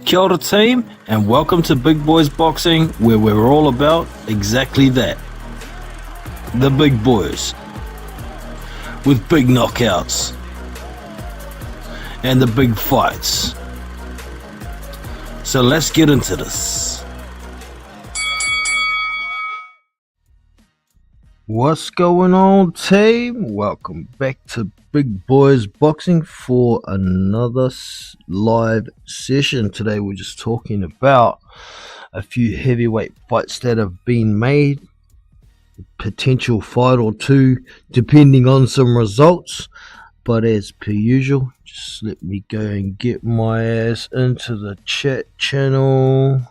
Kia ora team, and welcome to Big Boys Boxing, where we're all about exactly that. The big boys. With big knockouts. And the big fights. So let's get into this. What's going on, team? Welcome back to Big Boys Boxing for another live session. Today we're just talking about a few heavyweight fights that have been made, potential fight or two depending on some results. But as per usual, just let me go and get my ass into the chat channel.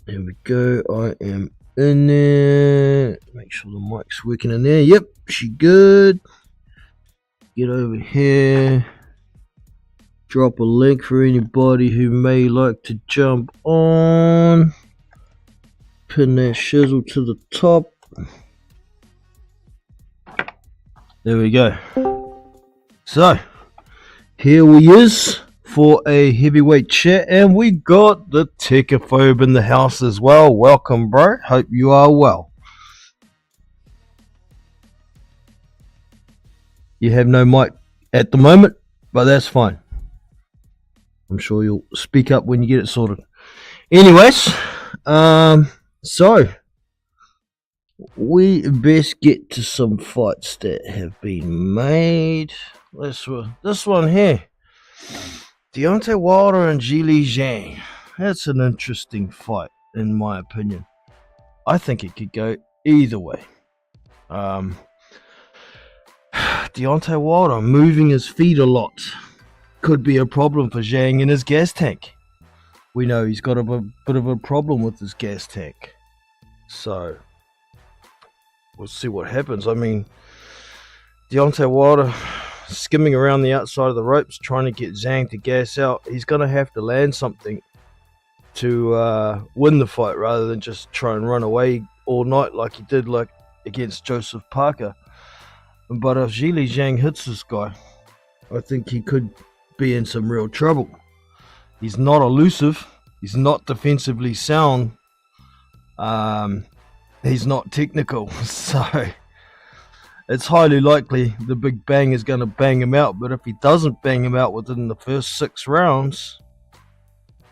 There we go, I am in there. Make sure the mic's working in there. Yep, she good. Get over here. Drop a link for anybody who may like to jump on. Pin that shizzle to the top. There we go. So, here we is for a heavyweight chat, and we got the Techophobe in the house as well. Welcome, bro. Hope you are well. You have no mic at the moment, but that's fine. I'm sure you'll speak up when you get it sorted. Anyways, so we best get to some fights that have been made. This one here. Deontay Wilder and Zhilei Zhang. That's an interesting fight, in my opinion. I think it could go either way. Deontay Wilder moving his feet a lot could be a problem for Zhang in his gas tank. We know he's got a bit of a problem with his gas tank. So, we'll see what happens. I mean, Deontay Wilder skimming around the outside of the ropes trying to get Zhang to gas out. He's going to have to land something to win the fight rather than just try and run away all night like he did against Joseph Parker. But if Zhilei Zhang hits this guy, I think he could be in some real trouble. He's not elusive. He's not defensively sound. He's not technical. So it's highly likely the big bang is going to bang him out. But if he doesn't bang him out within the first 6 rounds,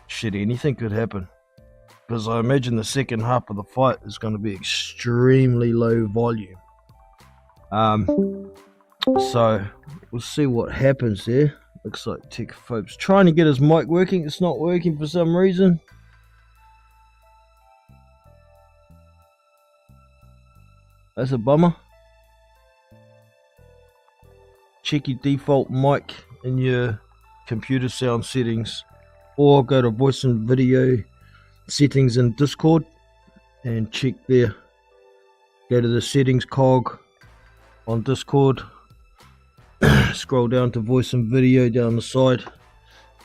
shit, anything could happen. Because I imagine the second half of the fight is going to be extremely low volume. So we'll see what happens there. Looks like Techophobe's trying to get his mic working. It's not working for some reason. That's a bummer. Check your default mic in your computer sound settings, or go to voice and video settings in Discord and check there. Go to the settings cog on Discord, scroll down to voice and video down the side,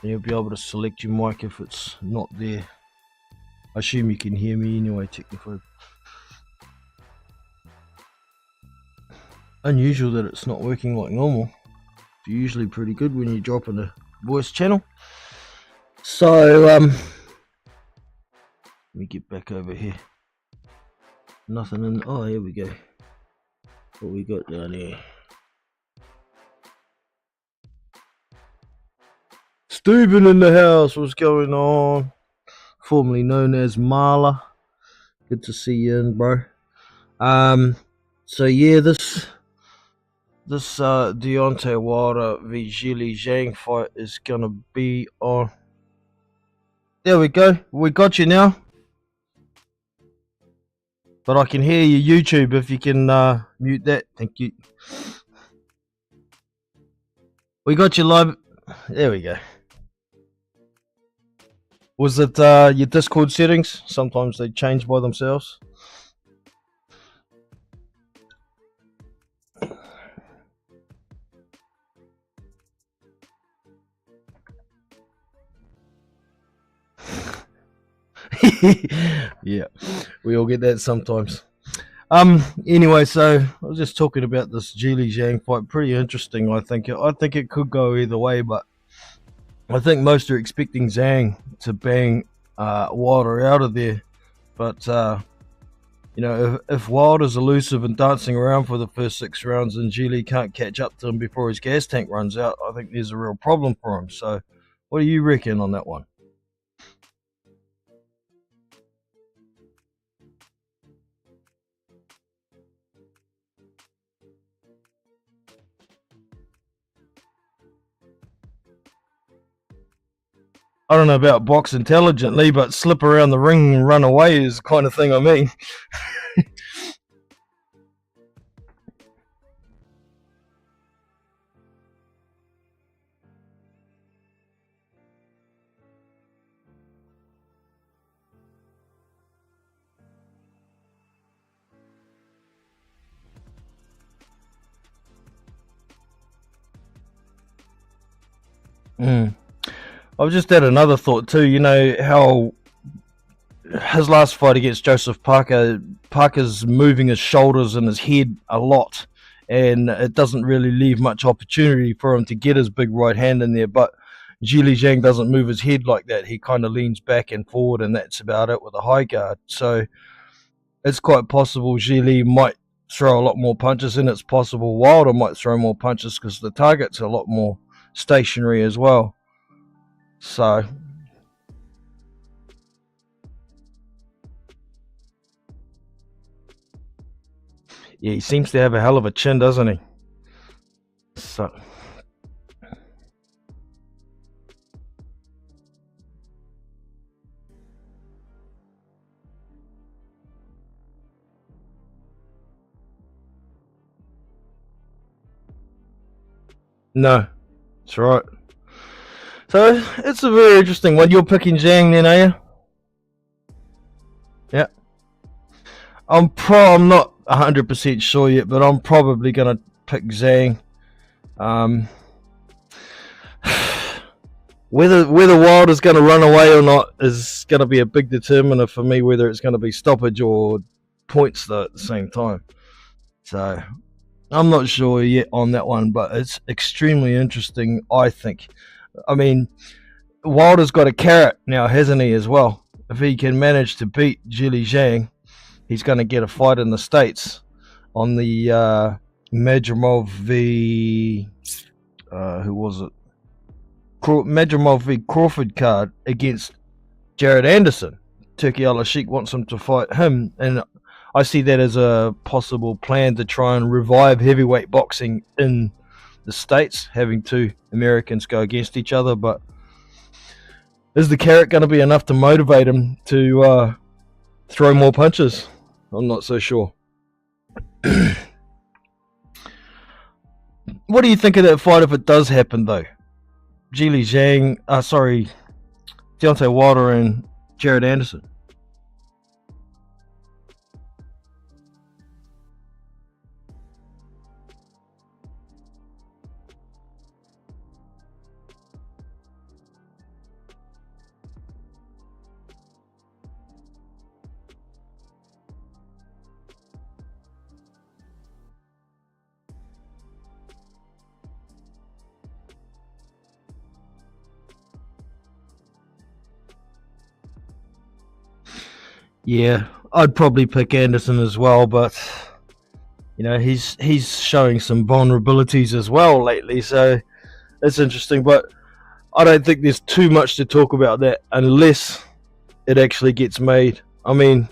and you'll be able to select your mic if it's not there. I assume you can hear me anyway, Techophobe. Unusual that it's not working like normal. It's usually pretty good when you drop in a voice channel. So let me get back over here. Nothing in. Oh, here we go. What we got down here? Steven in the house. What's going on? Formerly known as Marla. Good to see you in, bro. So yeah, this Deontay Wilder v Zhilei Zhang fight is gonna be on. There we go. We got you now. But I can hear you YouTube if you can mute that. Thank you. We got you live. There we go. Was it your Discord settings? Sometimes they change by themselves. Yeah, we all get that sometimes. Anyway, so I was just talking about this Zhili Zhang fight. Pretty interesting, I think. I think it could go either way, but I think most are expecting Zhang to bang Wilder out of there. But you know, if Wilder's elusive and dancing around for the first 6 rounds, and Zhili can't catch up to him before his gas tank runs out, I think there's a real problem for him. So, what do you reckon on that one? I don't know about box intelligently, but slip around the ring and run away is the kind of thing I mean. Mm. I've just had another thought too. You know how his last fight against Joseph Parker, Parker's moving his shoulders and his head a lot, and it doesn't really leave much opportunity for him to get his big right hand in there. But Zhili Zhang doesn't move his head like that. He kind of leans back and forward, and that's about it with a high guard. So it's quite possible Zhili might throw a lot more punches, and it's possible Wilder might throw more punches because the target's a lot more stationary as well. So yeah, he seems to have a hell of a chin, doesn't he? So no, that's right. So it's a very interesting one. You're picking Zhang then, are you? Yeah. I'm not 100% sure yet, but I'm probably gonna pick Zhang. Um, whether Wilder's going to run away or not is going to be a big determiner for me. Whether it's going to be stoppage or points though at the same time. So I'm not sure yet on that one, but it's extremely interesting. I think. I mean, Wilder's got a carrot now, hasn't he? As well, if he can manage to beat Zhili Zhang, he's going to get a fight in the States on the Madrimov v. Who was it? Madrimov v Crawford card against Jared Anderson. Turki Al-Sheikh wants him to fight him, and I see that as a possible plan to try and revive heavyweight boxing in the States, having two Americans go against each other. But is the carrot going to be enough to motivate him to throw more punches? I'm not so sure. What do you think of that fight if it does happen, though? Zhili Zhang, Deontay Wilder and Jared Anderson. Yeah, I'd probably pick Anderson as well, but you know he's showing some vulnerabilities as well lately, so it's interesting. But I don't think there's too much to talk about that unless it actually gets made. I mean,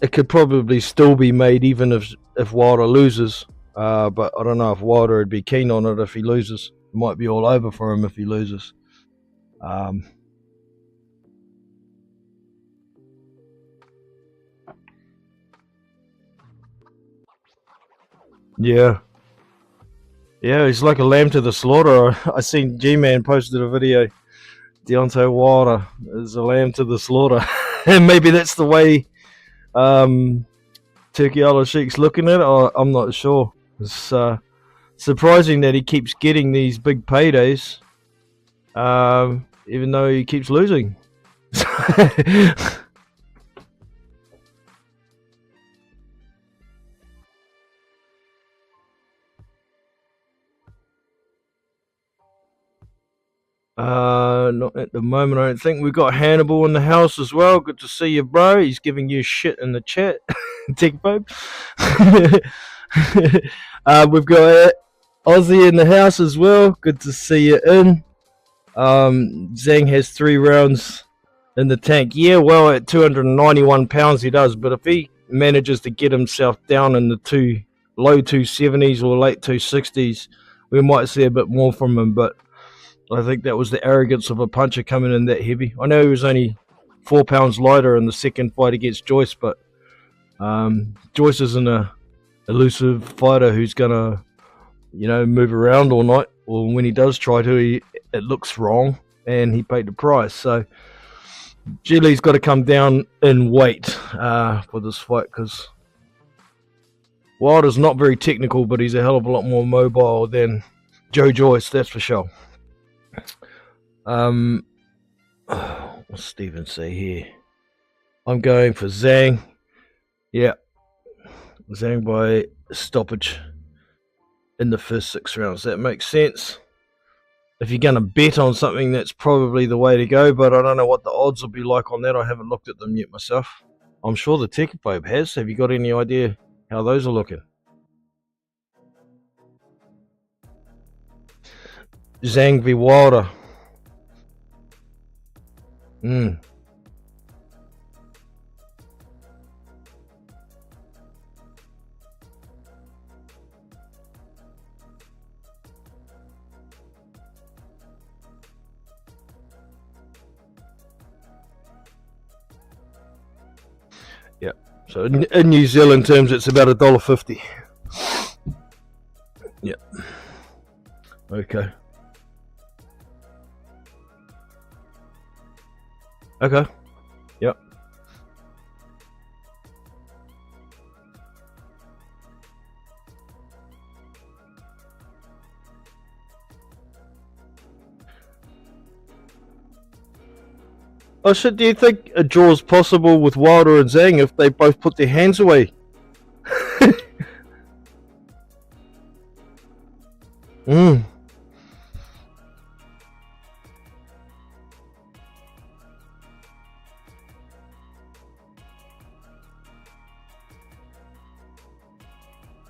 it could probably still be made even if Wilder loses, but I don't know if Wilder would be keen on it if he loses. It might be all over for him if he loses. Um, yeah. Yeah, he's like a lamb to the slaughter. I seen G-Man posted a video. Deontay Wilder is a lamb to the slaughter, and maybe that's the way Turki Al-Sheikh's looking at it. I'm not sure. It's surprising that he keeps getting these big paydays, even though he keeps losing. Not at the moment, I don't think. We've got Hannibal in the house as well. Good to see you, bro. He's giving you shit in the chat. Tech Babe. We've got Aussie in the house as well. Good to see you in. Zhang has 3 rounds in the tank. Yeah, well, at 291 pounds he does, but if he manages to get himself down in the low 270s or late 260s, we might see a bit more from him, but I think that was the arrogance of a puncher coming in that heavy. I know he was only 4 pounds lighter in the second fight against Joyce, but Joyce isn't a elusive fighter who's gonna, move around all night. Or when he does try to, it looks wrong, and he paid the price. So Gilly's got to come down in weight for this fight, because Wilder's not very technical, but he's a hell of a lot more mobile than Joe Joyce, that's for sure. What's Steven say here? I'm going for Zhang. Yeah, Zhang by stoppage in the first 6 rounds. That makes sense. If you're going to bet on something, that's probably the way to go, but I don't know what the odds will be like on that. I haven't looked at them yet myself. I'm sure the Tech Babe has. Have you got any idea how those are looking? Zhang v Wilder. Yeah. So in New Zealand terms, it's about $1.50. Yeah. Okay. Okay. Yep. Oh shit, do you think a draw is possible with Wilder and Zhang if they both put their hands away?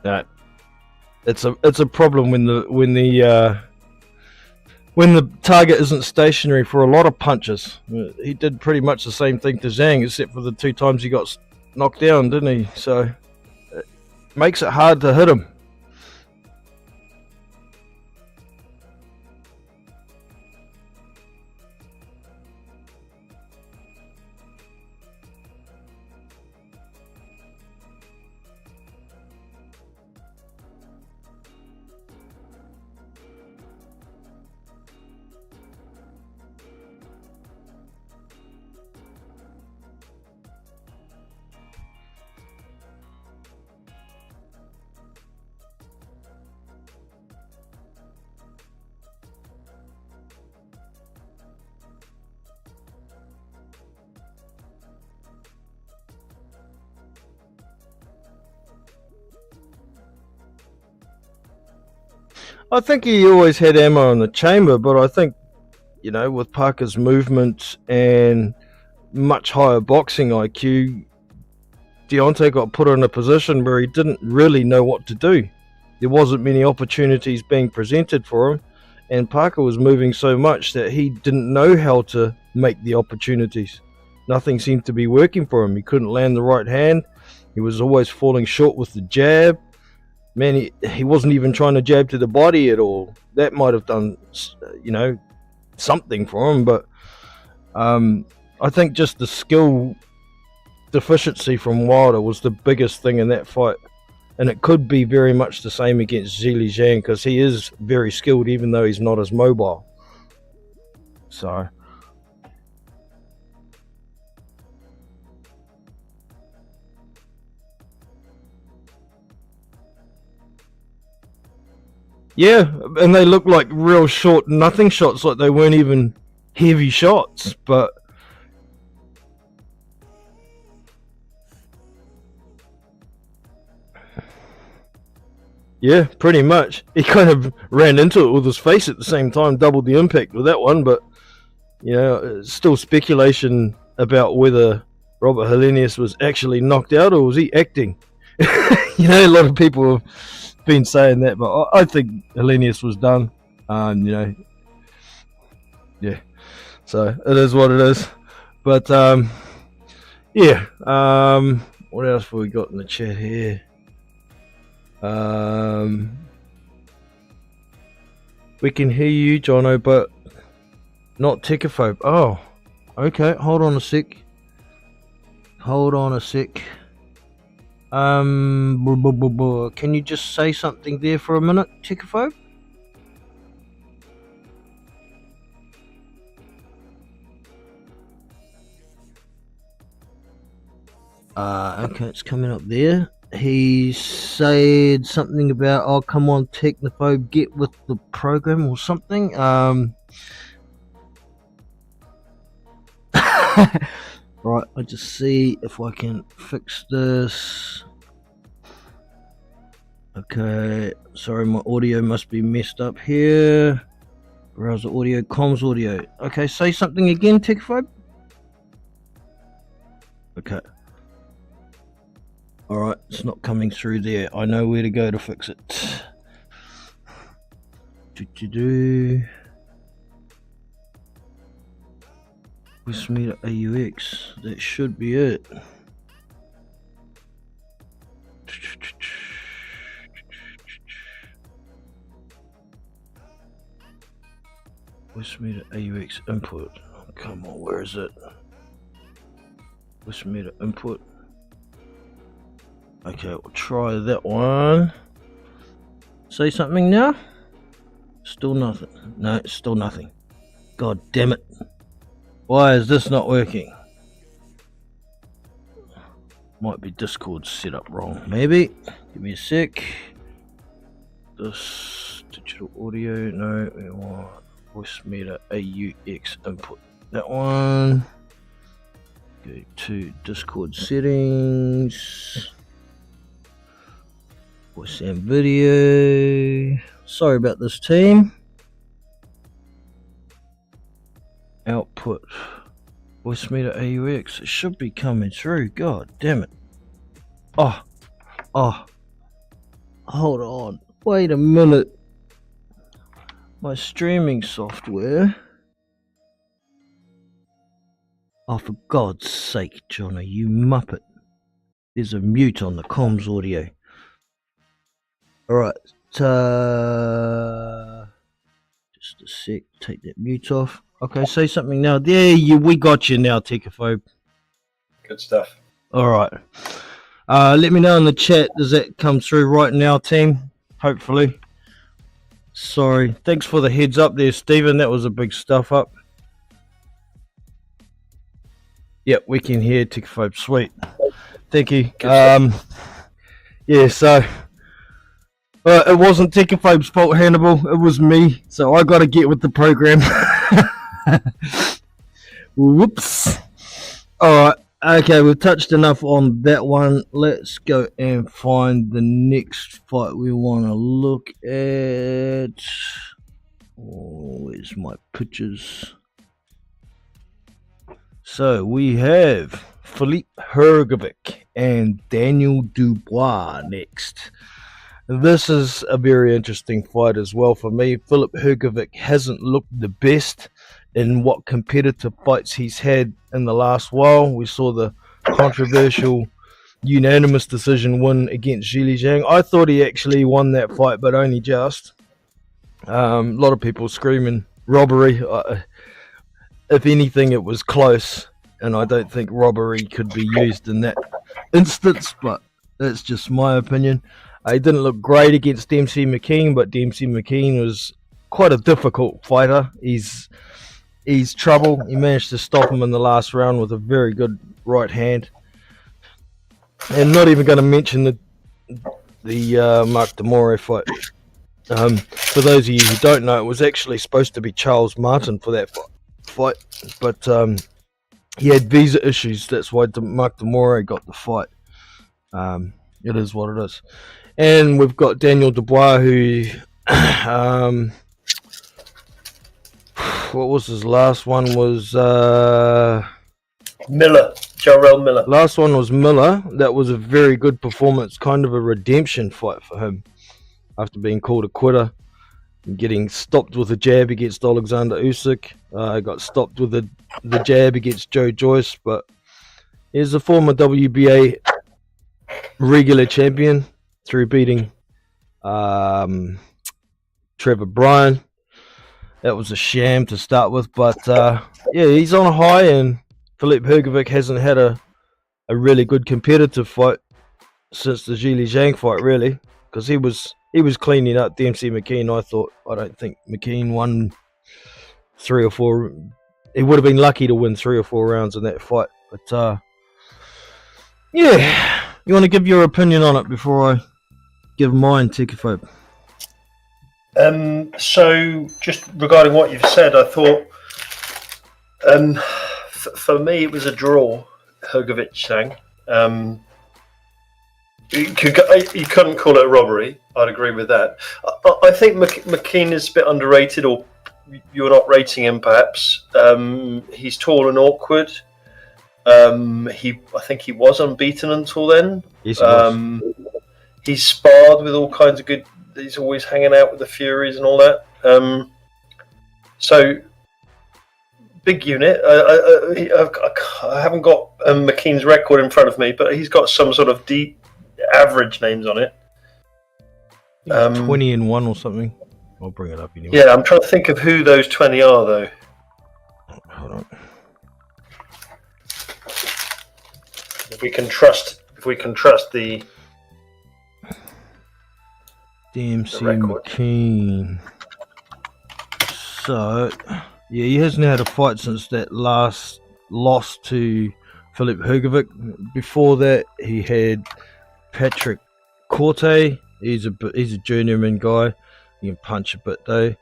That it's a problem when the target isn't stationary for a lot of punches. He did pretty much the same thing to Zhang, except for the 2 times he got knocked down, didn't he? So it makes it hard to hit him. I think he always had ammo in the chamber, but I think, with Parker's movement and much higher boxing IQ, Deontay got put in a position where he didn't really know what to do. There wasn't many opportunities being presented for him, and Parker was moving so much that he didn't know how to make the opportunities. Nothing seemed to be working for him. He couldn't land the right hand. He was always falling short with the jab. Man, he wasn't even trying to jab to the body at all. That might have done, something for him, but I think just the skill deficiency from Wilder was the biggest thing in that fight. And it could be very much the same against Zhilei Zhang, because he is very skilled, even though he's not as mobile. So yeah, and they look like real short nothing shots, like they weren't even heavy shots, but Yeah, pretty much. He kind of ran into it with his face at the same time, doubled the impact with that one. But it's still speculation about whether Robert Helenius was actually knocked out or was he acting. A lot of people have been saying that, but I think Helenius was done. Yeah. So it is what it is. But yeah. What else have we got in the chat here? We can hear you, Jono, but not Techophobe. Oh, okay. Hold on a sec. Can you just say something there for a minute, Techophobe? Okay, it's coming up there. He said something about, "Oh, come on, Technophobe, get with the program," or something. Right, I'll just see if I can fix this. Okay, sorry, my audio must be messed up here. Browser audio, comms audio. Okay, say something again, Technophobe. Okay. Alright, it's not coming through there. I know where to go to fix it. West meter AUX. That should be it. West meter AUX input. Oh, come on, where is it? West meter input. Okay, we'll try that one. Say something now? Still nothing. No, still nothing. God damn it. Why is this not working? Might be Discord set up wrong. Maybe. Give me a sec. This digital audio. No, we want voice meter AUX input. That one. Go to Discord settings. Voice and video. Sorry about this, team. Output. Voice meter AUX. It should be coming through. God damn it. Oh. Hold on. Wait a minute. My streaming software. Oh, for God's sake, Johnny, you muppet. There's a mute on the comms audio. Alright, just a sec, take that mute off. Okay, say something now. There, we got you now, Techophobe. Good stuff. Alright. Let me know in the chat, does that come through right now, team? Hopefully. Sorry. Thanks for the heads up there, Stephen. That was a big stuff up. Yep, we can hear Techophobe. Sweet. Thank you. Yeah, so it wasn't Techophobe's fault, Hannibal. It was me. So I got to get with the program. Whoops. Alright. Okay, we've touched enough on that one. Let's go and find the next fight we want to look at. Oh, where's my pictures? So we have Philippe Hrgovic and Daniel Dubois next. This is a very interesting fight as well for me. Philippe Hrgovic hasn't looked the best in what competitive fights he's had in the last while. We saw the controversial unanimous decision win against Zhili Zhang. I thought he actually won that fight, but only just. A lot of people screaming robbery. If anything, it was close, and I don't think robbery could be used in that instance, but that's just my opinion. He didn't look great against Dempsey McKean, but Dempsey McKean was quite a difficult fighter. He's trouble. He managed to stop him in the last round with a very good right hand. And not even going to mention the Mark Demore fight. For those of you who don't know, it was actually supposed to be Charles Martin for that fight, but he had visa issues. That's why Mark Demore got the fight. It is what it is. And we've got Daniel Dubois, who, what was his last one? Was Miller, Jarrell Miller. Last one was Miller. That was a very good performance, kind of a redemption fight for him after being called a quitter. Getting stopped with a jab against Alexander Usyk. Got stopped with the jab against Joe Joyce, but he's a former WBA regular champion through beating Trevor Bryan. That was a sham to start with, but yeah, he's on a high, and Filip Hrgovic hasn't had a really good competitive fight since the Zhili Zhang fight, really, because he was cleaning up Dempsey McKean. I don't think McKean won 3 or 4. He would have been lucky to win 3 or 4 rounds in that fight. But yeah, you want to give your opinion on it before I give mine, Tikaphobe? So just regarding what you've said, I thought for me it was a draw. Hrgovic Zhang. You couldn't call it a robbery. I'd agree with that. I think McKean is a bit underrated, or you're not rating him perhaps. He's tall and awkward. I think he was unbeaten until then. Yes, he was. He's sparred with all kinds of good. He's always hanging out with the Furies and all that. So big unit. I haven't got McKean's record in front of me, but he's got some sort of deep average names on it. 20-1 or something. I'll bring it up anyway. Yeah, I'm trying to think of who those 20 are, though. Hold on. If we can trust the Dempsey record. McKean. So, yeah, he hasn't had a fight since that last loss to Filip Hrgovic. Before that, he had Patrick Corte. He's a journeyman guy. He can punch a bit though.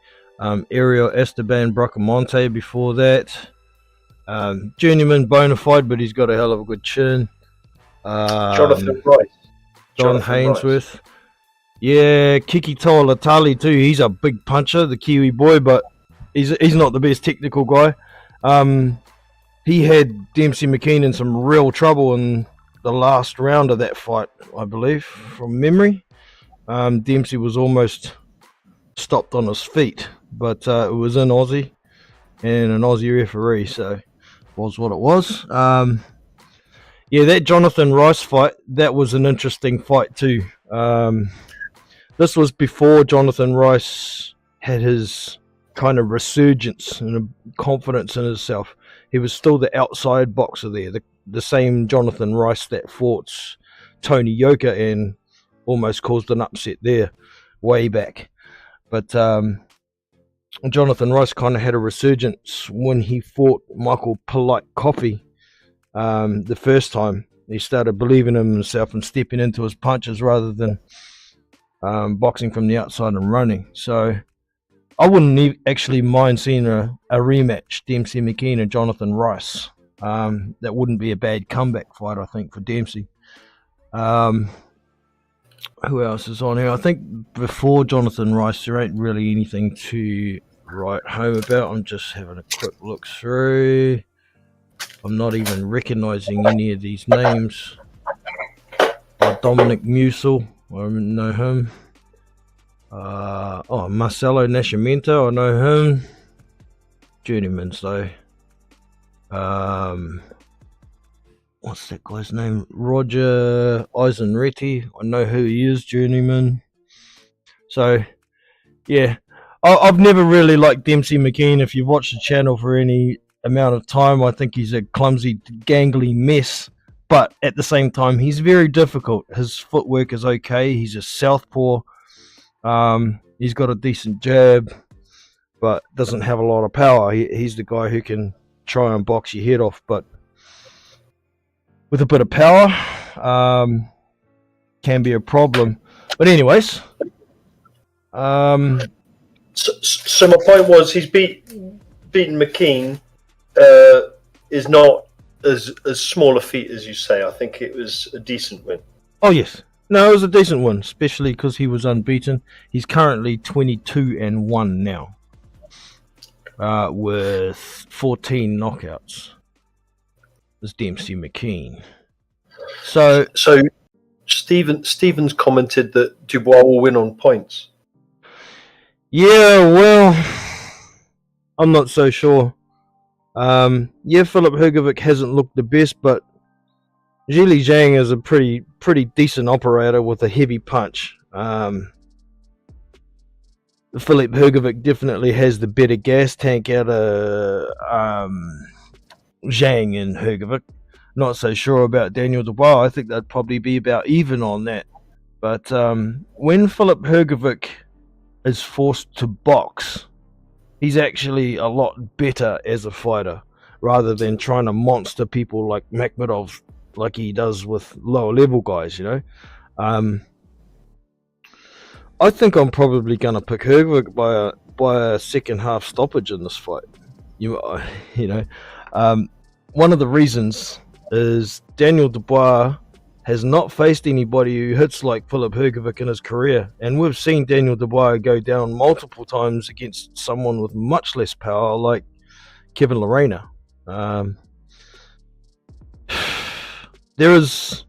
Ariel Esteban Bracamonte before that. Journeyman bona fide, but he's got a hell of a good chin. Jonathan Rice. John Hainsworth. Yeah, Kiki Toalatali too. He's a big puncher, the Kiwi boy, but he's not the best technical guy. He had Dempsey McKean in some real trouble in the last round of that fight, I believe, from memory. Dempsey was almost stopped on his feet, but it was in Aussie and an Aussie referee, so it was what it was. Yeah, that Jonathan Rice fight, that was an interesting fight too. This was before Jonathan Rice had his kind of resurgence and a confidence in himself. He was still the outside boxer there, the same Jonathan Rice that fought Tony Yoka and almost caused an upset there way back. But Jonathan Rice kind of had a resurgence when he fought Michael Polite Coffey the first time. He started believing in himself and stepping into his punches rather than boxing from the outside and running. So I wouldn't actually mind seeing a rematch, Dempsey McKean and Jonathan Rice. That wouldn't be a bad comeback fight, I think, for Dempsey. Who else is on here? I think before Jonathan Rice, there ain't really anything to write home about. I'm just having a quick look through. I'm not even recognising any of these names. Dominic Musil, I know him. Marcelo Nascimento, I know him. Journeymans though. What's that guy's name? Roger Eisenretti. I know who he is, journeyman. So, yeah. I've never really liked Dempsey McKean. If you've watched the channel for any amount of time, I think he's a clumsy, gangly mess. But at the same time, he's very difficult. His footwork is okay. He's a southpaw. He's got a decent jab, but doesn't have a lot of power. He's the guy who can try and box your head off, but with a bit of power, can be a problem. But anyways, so my point was, he's beaten McKean. Is not as small a feat as you say. I think it was a decent win. Oh yes, No, it was a decent win, especially because he was unbeaten. He's currently 22-1 now, with 14 knockouts. This Dempsey McKean. So Stevens commented that Dubois will win on points. yeah, well, I'm not so sure. Philip Hrgovic hasn't looked the best, but Zhili Zhang is a pretty decent operator with a heavy punch. Philip Hrgovic definitely has the better gas tank out of Zhang and Hrgovic. Not so sure about Daniel Dubois. I think they'd probably be about even on that. But when Philip Hrgovic is forced to box, he's actually a lot better as a fighter rather than trying to monster people like Makhmudov, like he does with lower level guys, I think I'm probably going to pick Hrgovic by a second half stoppage in this fight. One of the reasons is Daniel Dubois has not faced anybody who hits like Philip Hrgovic in his career, and we've seen Daniel Dubois go down multiple times against someone with much less power like Kevin Lorena. There is,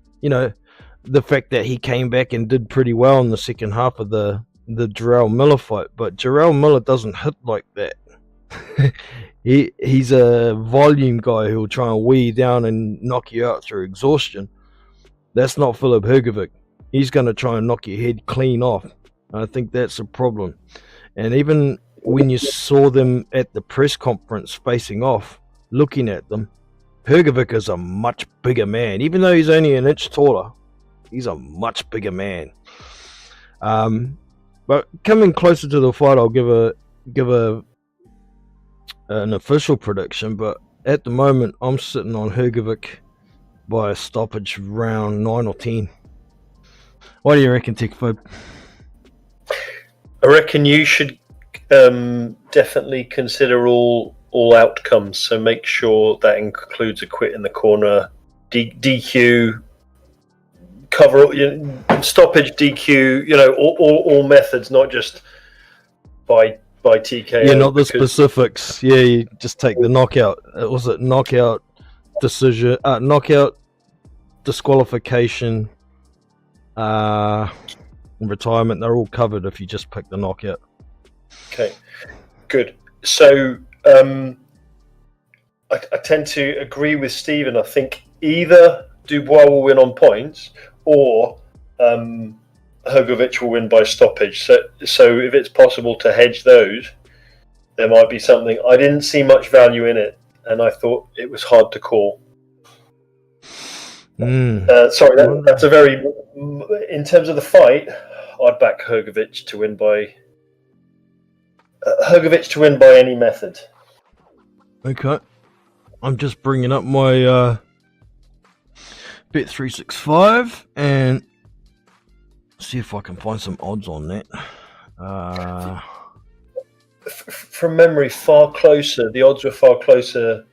the fact that he came back and did pretty well in the second half of the Jarrell Miller fight, but Jarrell Miller doesn't hit like that. He's a volume guy who'll try and wear you down and knock you out through exhaustion. That's not Philip Hrgovic. He's going to try and knock your head clean off. I think that's a problem. And even when you saw them at the press conference facing off, looking at them, Hrgovic is a much bigger man. Even though he's only an inch taller, he's a much bigger man. But coming closer to the fight, I'll give an official prediction. But at the moment, I'm sitting on Hrgovic by a stoppage round 9 or 10. What do you reckon, Tickfob? I reckon you should definitely consider all outcomes. So make sure that includes a quit in the corner, DQ, cover, stoppage, DQ. All methods, not just by TKO. Yeah, not the specifics. Yeah, you just take the knockout. Was it knockout, decision, knockout, disqualification, retirement? They're all covered if you just pick the knockout. Okay, good. So I tend to agree with Stephen. I think either Dubois will win on points or Hrgovic will win by stoppage. So if it's possible to hedge those, there might be something. I didn't see much value in it, and I thought it was hard to call. Sorry, that's a very. In terms of the fight, I'd back Hrgovic to win by. Any method. Okay, I'm just bringing up my Bet365 and see if I can find some odds on that. From memory, far closer. The odds were far closer.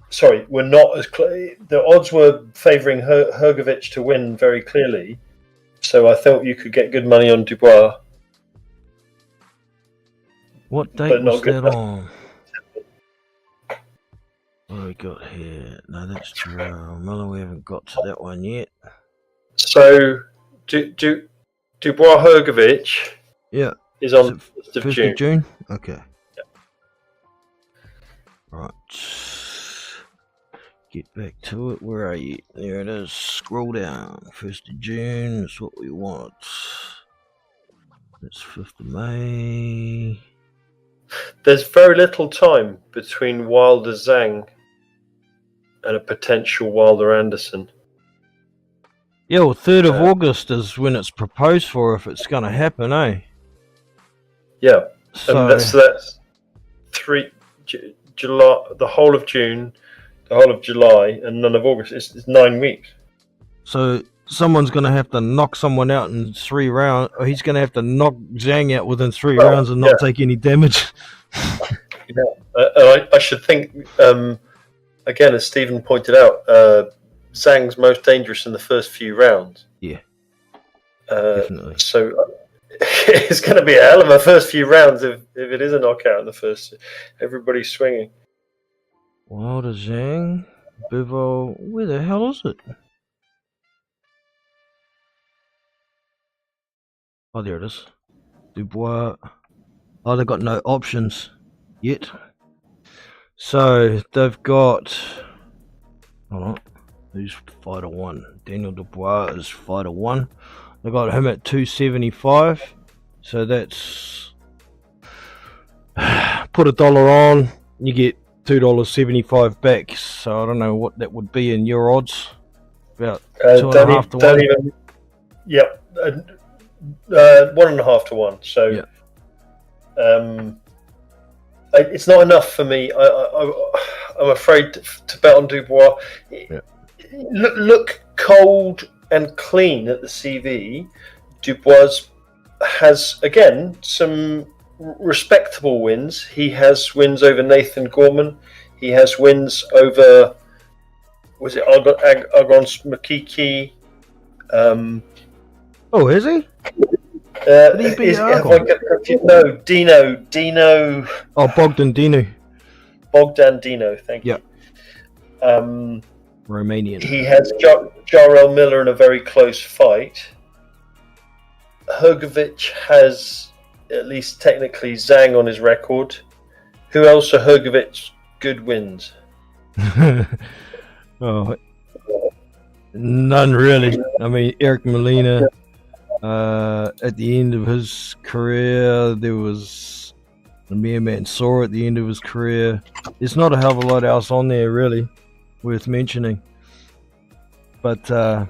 Sorry, were not as close. The odds were favouring Hrgovic to win very clearly. So I thought you could get good money on Dubois. What date was that on? What do we got here? No, that's Jarrell Miller. We haven't got to that one yet. So, Dubois Hrgovic is on 1st of June. Okay. Yeah. Right. Get back to it. Where are you? There it is. Scroll down. 1st of June is what we want. That's 5th of May. There's very little time between Wilder Zhang and a potential Wilder Anderson. Yeah, well, 3rd of August is when it's proposed for, if it's going to happen, eh? Yeah, so that's July, the whole of June, the whole of July, and none of August. It's 9 weeks. So someone's going to have to knock someone out in 3 rounds, or he's going to have to knock Zhang out within 3 rounds and not take any damage. I should think, again, as Stephen pointed out, Zhang's most dangerous in the first few rounds. Yeah. Definitely. So it's going to be a hell of a first few rounds if it is a knockout in the first. Everybody's swinging. Wilder, Zhang, Bivol. Where the hell is it? Oh, there it is. Dubois. Oh, they've got no options yet. So they've got. Hold on. Who's fighter one? Daniel Dubois is fighter one. They got him at 275. So that's put $1 on, you get $2.75 back. So I don't know what that would be in your odds. About 2.5 to 1. Even, yep, 1.5 to 1. So yeah. It's not enough for me. I'm afraid to bet on Dubois. Yeah. Look cold and clean at the CV. Dubois has, again, some respectable wins. He has wins over Nathan Gorman. He has wins over, was it Argon Makiki? Oh, is he? No, Dino. Oh, Bogdan Dino. Bogdan Dino, thank you. Romanian. He has Jarrell Miller in a very close fight. Hrgovic has, at least technically, Zhang on his record. Who else are Hrgovic's good wins? Oh, none really. I mean, Eric Molina. At the end of his career, there was Amir Mansour at the end of his career. There's not a hell of a lot else on there really worth mentioning. But the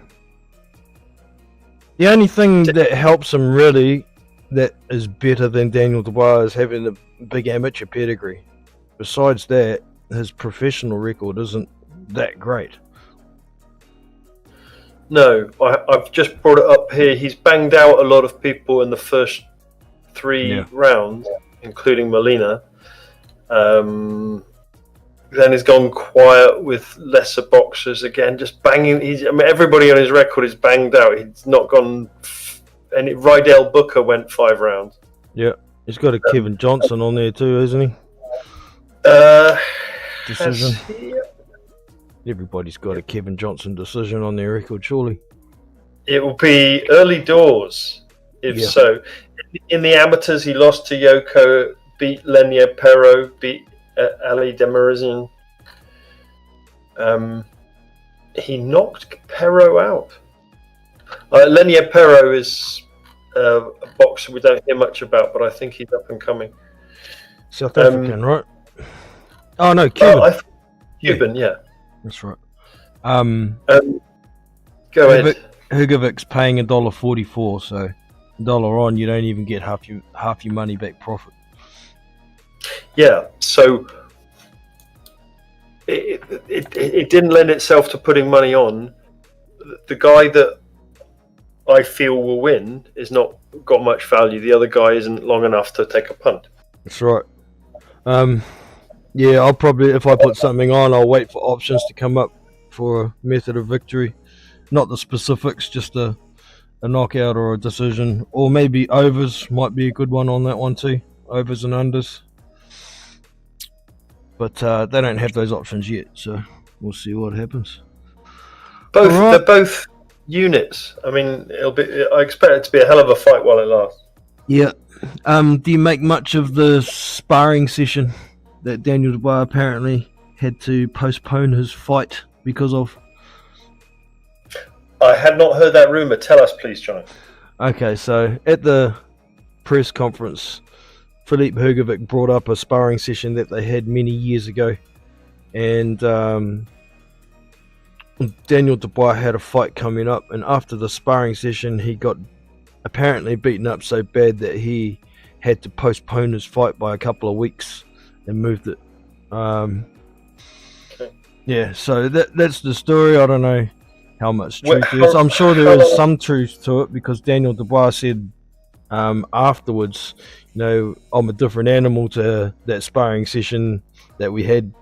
only thing that helps him really, that is better than Daniel Dubois, is having a big amateur pedigree. Besides that, his professional record isn't that great. No, I've just brought it up here. He's banged out a lot of people in the first 3 rounds, including Molina. Then he's gone quiet with lesser boxers again, just banging. Everybody on his record is banged out. He's not gone. And Rydell Booker went 5 rounds. Yeah, he's got a Kevin Johnson on there too, isn't he? Decision. Everybody's got a Kevin Johnson decision on their record, surely. It will be early doors, if so. In the amateurs, he lost to Yoko, beat Lenier Perro, beat Ali Demirizian. He knocked Perro out. Lenier Perro is a boxer we don't hear much about, but I think he's up and coming. South African, right? Oh, no, Cuban. Cuban, yeah. That's right. Go ahead. Hrgovic's paying $1.44, so $1 on, you don't even get half your money back profit. Yeah, so it didn't lend itself to putting money on. The guy that I feel will win is not got much value. The other guy isn't long enough to take a punt. That's right. Yeah, I'll probably, if I put something on, I'll wait for options to come up for a method of victory. Not the specifics, just a knockout or a decision. Or maybe overs might be a good one on that one too. Overs and unders. But they don't have those options yet, so we'll see what happens. They're both units. I mean, I expect it to be a hell of a fight while it lasts. Yeah. Do you make much of the sparring session that Daniel Dubois apparently had to postpone his fight because of? I had not heard that rumour. Tell us, please, John. Okay, so at the press conference, Filip Hrgovic brought up a sparring session that they had many years ago, and Daniel Dubois had a fight coming up, and after the sparring session, he got apparently beaten up so bad that he had to postpone his fight by a couple of weeks and moved it. Yeah, so that's the story. I don't know how much truth there is. I'm sure there is some truth to it, because Daniel Dubois said afterwards, I'm a different animal to that sparring session that we had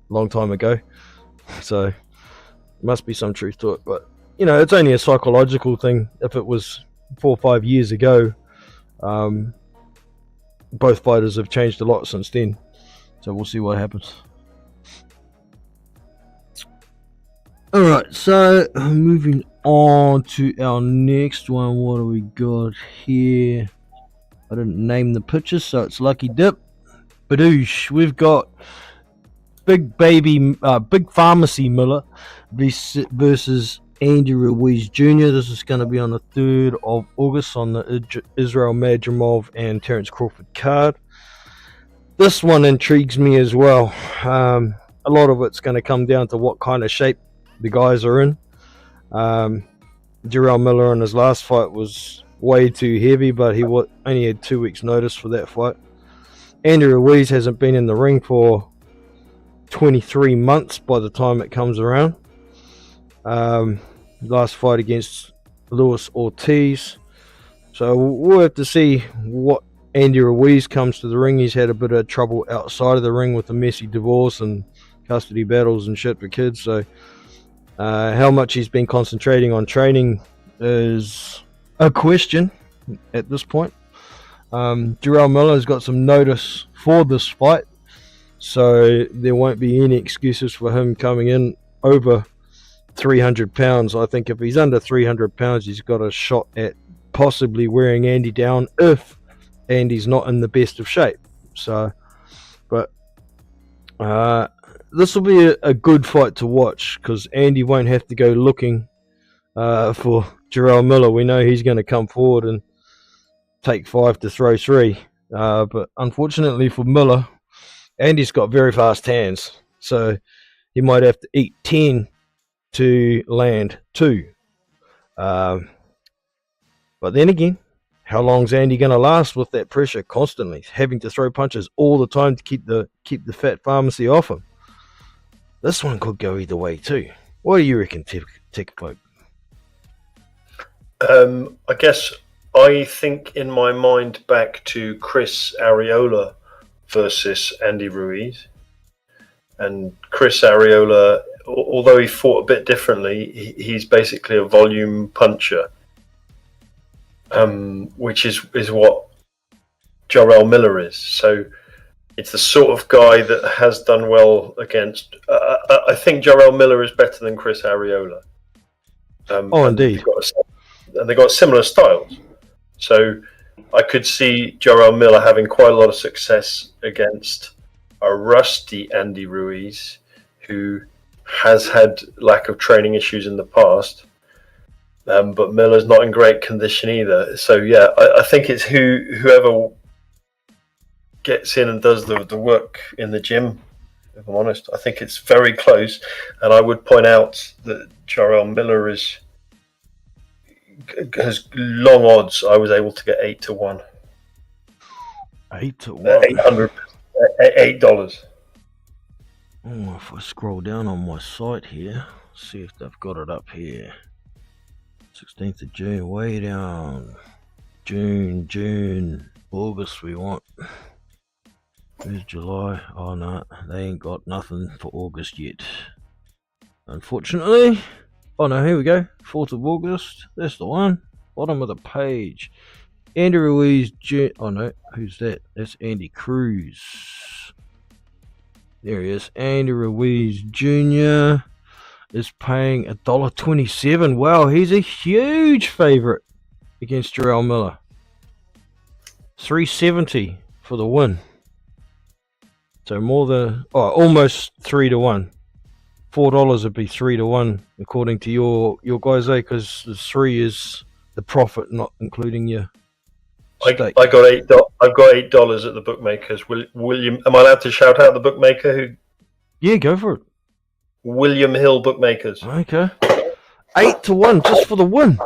a long time ago. So there must be some truth to it, but it's only a psychological thing. If it was 4 or 5 years ago. Both fighters have changed a lot since then, so we'll see what happens. Alright, so moving on to our next one. What do we got here? I didn't name the picture, so it's Lucky Dip. Badoosh, we've got Big Pharmacy Miller versus Andy Ruiz Jr. This is going to be on the 3rd of August on the Israel Madrimov and Terence Crawford card. This one intrigues me as well. A lot of it's going to come down to what kind of shape the guys are in. Jarrell Miller in his last fight was way too heavy, but he only had 2 weeks notice for that fight. Andy Ruiz hasn't been in the ring for 23 months by the time it comes around. Last fight against Luis Ortiz. So we'll have to see what Andy Ruiz comes to the ring. He's had a bit of trouble outside of the ring with a messy divorce and custody battles and shit for kids. So how much he's been concentrating on training is a question at this point. Jarrell Miller's got some notice for this fight, so there won't be any excuses for him coming in over 300 pounds. I think if he's under 300 pounds, he's got a shot at possibly wearing Andy down if Andy's not in the best of shape. So, but this will be a good fight to watch because Andy won't have to go looking for Jarrell Miller. We know he's going to come forward and take 5 to throw 3. But unfortunately for Miller, Andy's got very fast hands, so he might have to eat 10 to land 2. But then again, how long's Andy going to last with that pressure constantly, having to throw punches all the time to keep the fat pharmacy off him? This one could go either way too. What do you reckon, Tech Folk? I guess I think in my mind back to Chris Arreola versus Andy Ruiz. And Chris Arreola, although he fought a bit differently, he's basically a volume puncher, which is what Jarrell Miller is. So it's the sort of guy that has done well against... I think Jarrell Miller is better than Chris Arreola. Indeed. They've got similar styles. So I could see Jarrell Miller having quite a lot of success against a rusty Andy Ruiz, who has had lack of training issues in the past. But Miller's not in great condition either. So yeah, I think it's whoever gets in and does the work in the gym. If I'm honest, I think it's very close. And I would point out that Jarrell Miller has long odds. I was able to get 8 to 1. 8 to 1. $8. Oh, if I scroll down on my site here, see if they've got it up here. 16th of June, way down. June, August we want. Where's July? Oh no, they ain't got nothing for August yet, unfortunately. Oh no, here we go. 4th of August. That's the one. Bottom of the page. Andy Ruiz. Oh no, who's that? That's Andy Cruz. There he is. Andy Ruiz Jr. is paying $1.27. Wow, he's a huge favourite against Jarrell Miller. $3.70 for the win. So more than almost 3 to 1. $4 would be 3 to 1 according to your guys, because the 3 is the profit, not including your stake. I got $8. I've got $8 at the bookmakers. William, am I allowed to shout out the bookmaker? Who? Yeah, go for it. William Hill Bookmakers. Okay. 8 to 1 just for the win.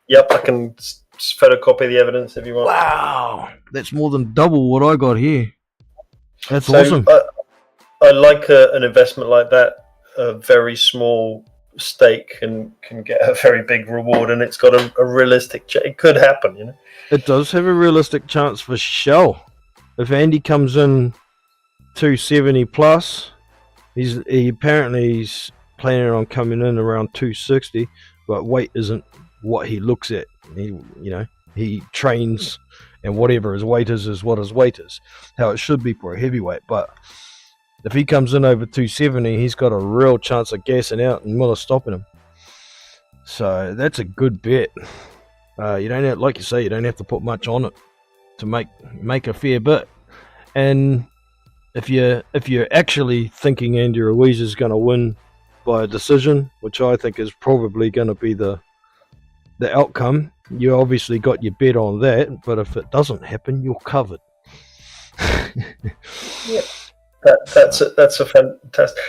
Yep, I can photocopy the evidence if you want. Wow, that's more than double what I got here. That's so, awesome. I like an investment like that. A very small stake can get a very big reward, and it's got a realistic it could happen, you know. It does have a realistic chance for sure. If Andy comes in 270 plus, he's planning on coming in around 260, but weight isn't what he looks at. He trains, and whatever his weight is what his weight is, how it should be for a heavyweight. But if he comes in over 270, he's got a real chance of gassing out and Miller stopping him. So that's a good bet. You don't have, like you say, you don't have to put much on it to make a fair bit. And if you're actually thinking Andy Ruiz is going to win by a decision, which I think is probably going to be the outcome, you obviously got your bet on that. But if it doesn't happen, you're covered. Yeah, that's a fantastic.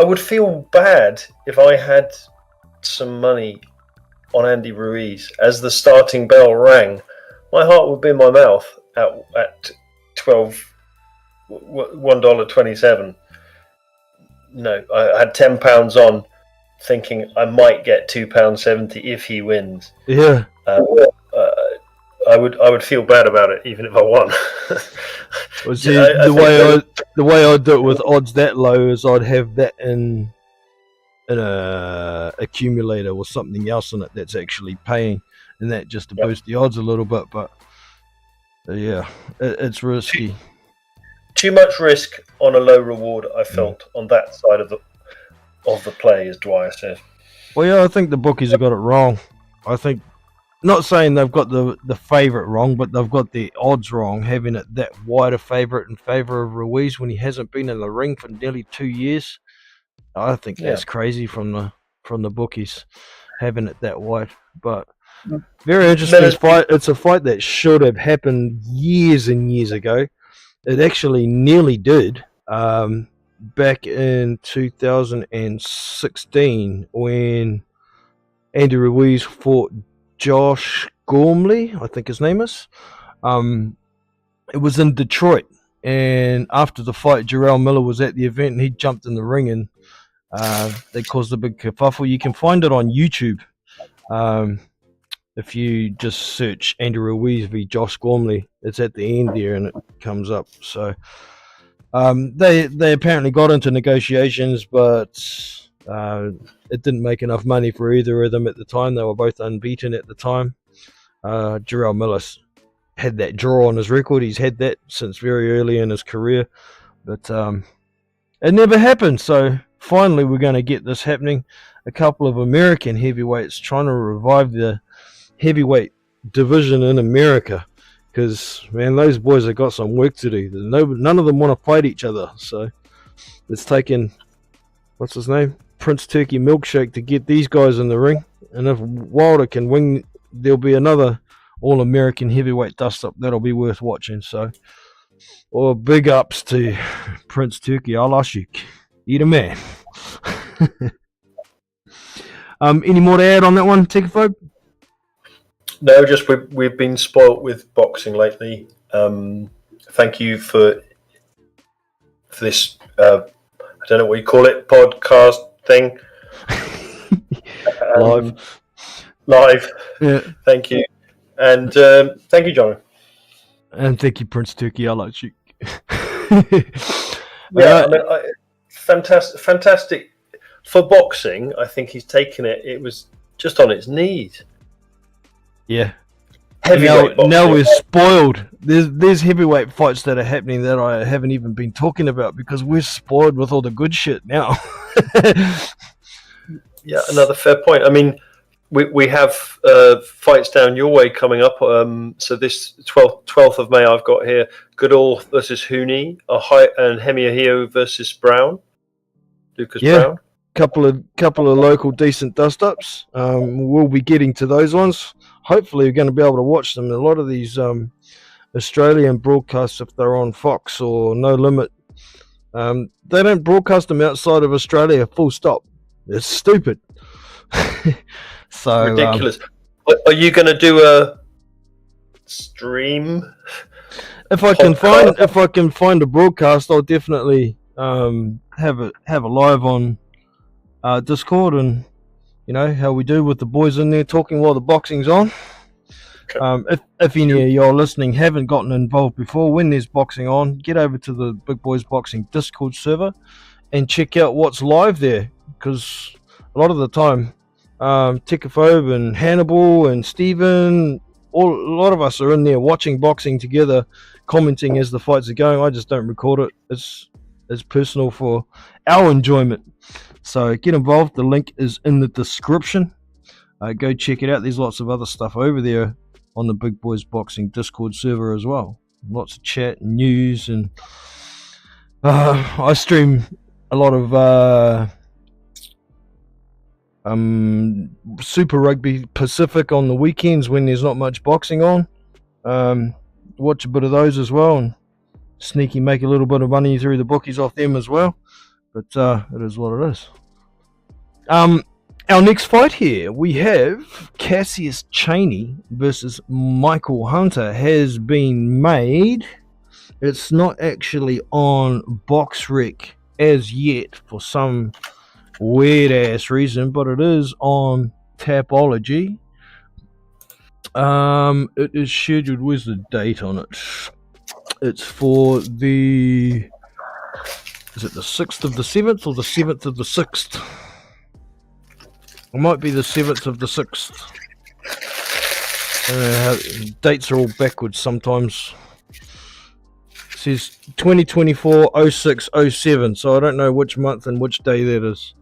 I would feel bad if I had some money on Andy Ruiz as the starting bell rang. My heart would be in my mouth at $1.27. No, I had £10 on, thinking I might get £2.70 if he wins. Yeah. I would feel bad about it even if I won. Well, see, the way I do it with odds that low is I'd have that in a accumulator or something else in it that's actually paying, and that just to boost the odds a little bit. But yeah, it's risky. Too much risk on a low reward, I felt, on that side of the play, as Dwyer said. Well, yeah, I think the bookies have got it wrong. I think, not saying they've got the favourite wrong, but they've got the odds wrong, having it that wide a favourite in favour of Ruiz when he hasn't been in the ring for nearly 2 years. I think that's crazy from the bookies, having it that wide. But very interesting fight. It's a fight that should have happened years and years ago. It actually nearly did back in 2016 when Andy Ruiz fought Josh Gormley, I think his name is. It was in Detroit, and after the fight, Jarrell Miller was at the event, and he jumped in the ring, and they caused a big kerfuffle. You can find it on YouTube if you just search Andy Ruiz v Josh Gormley. It's at the end there, and it comes up. So they apparently got into negotiations, but it didn't make enough money for either of them at the time. They were both unbeaten at the time. Jarrell Miller had that draw on his record. He's had that since very early in his career, but it never happened. So finally we're going to get this happening. A couple of American heavyweights trying to revive the heavyweight division in America, because, man, those boys have got some work to do. None of them want to fight each other, so it's taken, what's his name, Prince Turkey Milkshake, to get these guys in the ring. And if Wilder can win, there'll be another all-American heavyweight dust-up that'll be worth watching. So, well, big ups to Prince Turkey. I'll ask you, eat a man. Any more to add on that one, Tekaphobe? No, just we've been spoilt with boxing lately. Thank you for this. I don't know what you call it, podcast thing. Live. Yeah. Thank you, and thank you, John. And thank you, Prince Turkey. I like you. Fantastic for boxing. I think he's taken it. It was just on its knees. Yeah. Now we're spoiled. There's heavyweight fights that are happening that I haven't even been talking about because we're spoiled with all the good shit now. Yeah, another fair point. I mean, we have fights down your way coming up. So this 12th of May, I've got here Goodall versus Hooney, and Hemiahio versus Brown. Brown. Couple of local decent dust-ups. We'll be getting to those ones. Hopefully we're going to be able to watch them. A lot of these Australian broadcasts, if they're on Fox or No Limit, they don't broadcast them outside of Australia, full stop. It's stupid. So ridiculous. Are you going to do a stream? If I can find a broadcast, I'll definitely have a live on Discord, and you know how we do with the boys in there talking while the boxing's on. Okay. If any of y'all listening haven't gotten involved before, when there's boxing on, get over to the Big Boys Boxing Discord server and check out what's live there, because a lot of the time Tekaphobe and Hannibal and Steven, a lot of us are in there watching boxing together, commenting as the fights are going. I just don't record it. It's personal for our enjoyment. So get involved. The link is in the description. Go check it out. There's lots of other stuff over there on the Big Boys Boxing Discord server as well. Lots of chat and news, and I stream a lot of Super Rugby Pacific on the weekends when there's not much boxing on. Watch a bit of those as well, and sneaky make a little bit of money through the bookies off them as well. But it is what it is. Our next fight here, we have Cassius Chaney versus Michael Hunter, has been made. It's not actually on BoxRec as yet for some weird ass reason, but it is on Tapology. It is scheduled. Where's the date on it? It's for the, is it the 6th of the 7th or the 7th of the 6th? It might be the 7th of the 6th. Dates are all backwards sometimes. It says 2024 06 07, so I don't know which month and which day that is.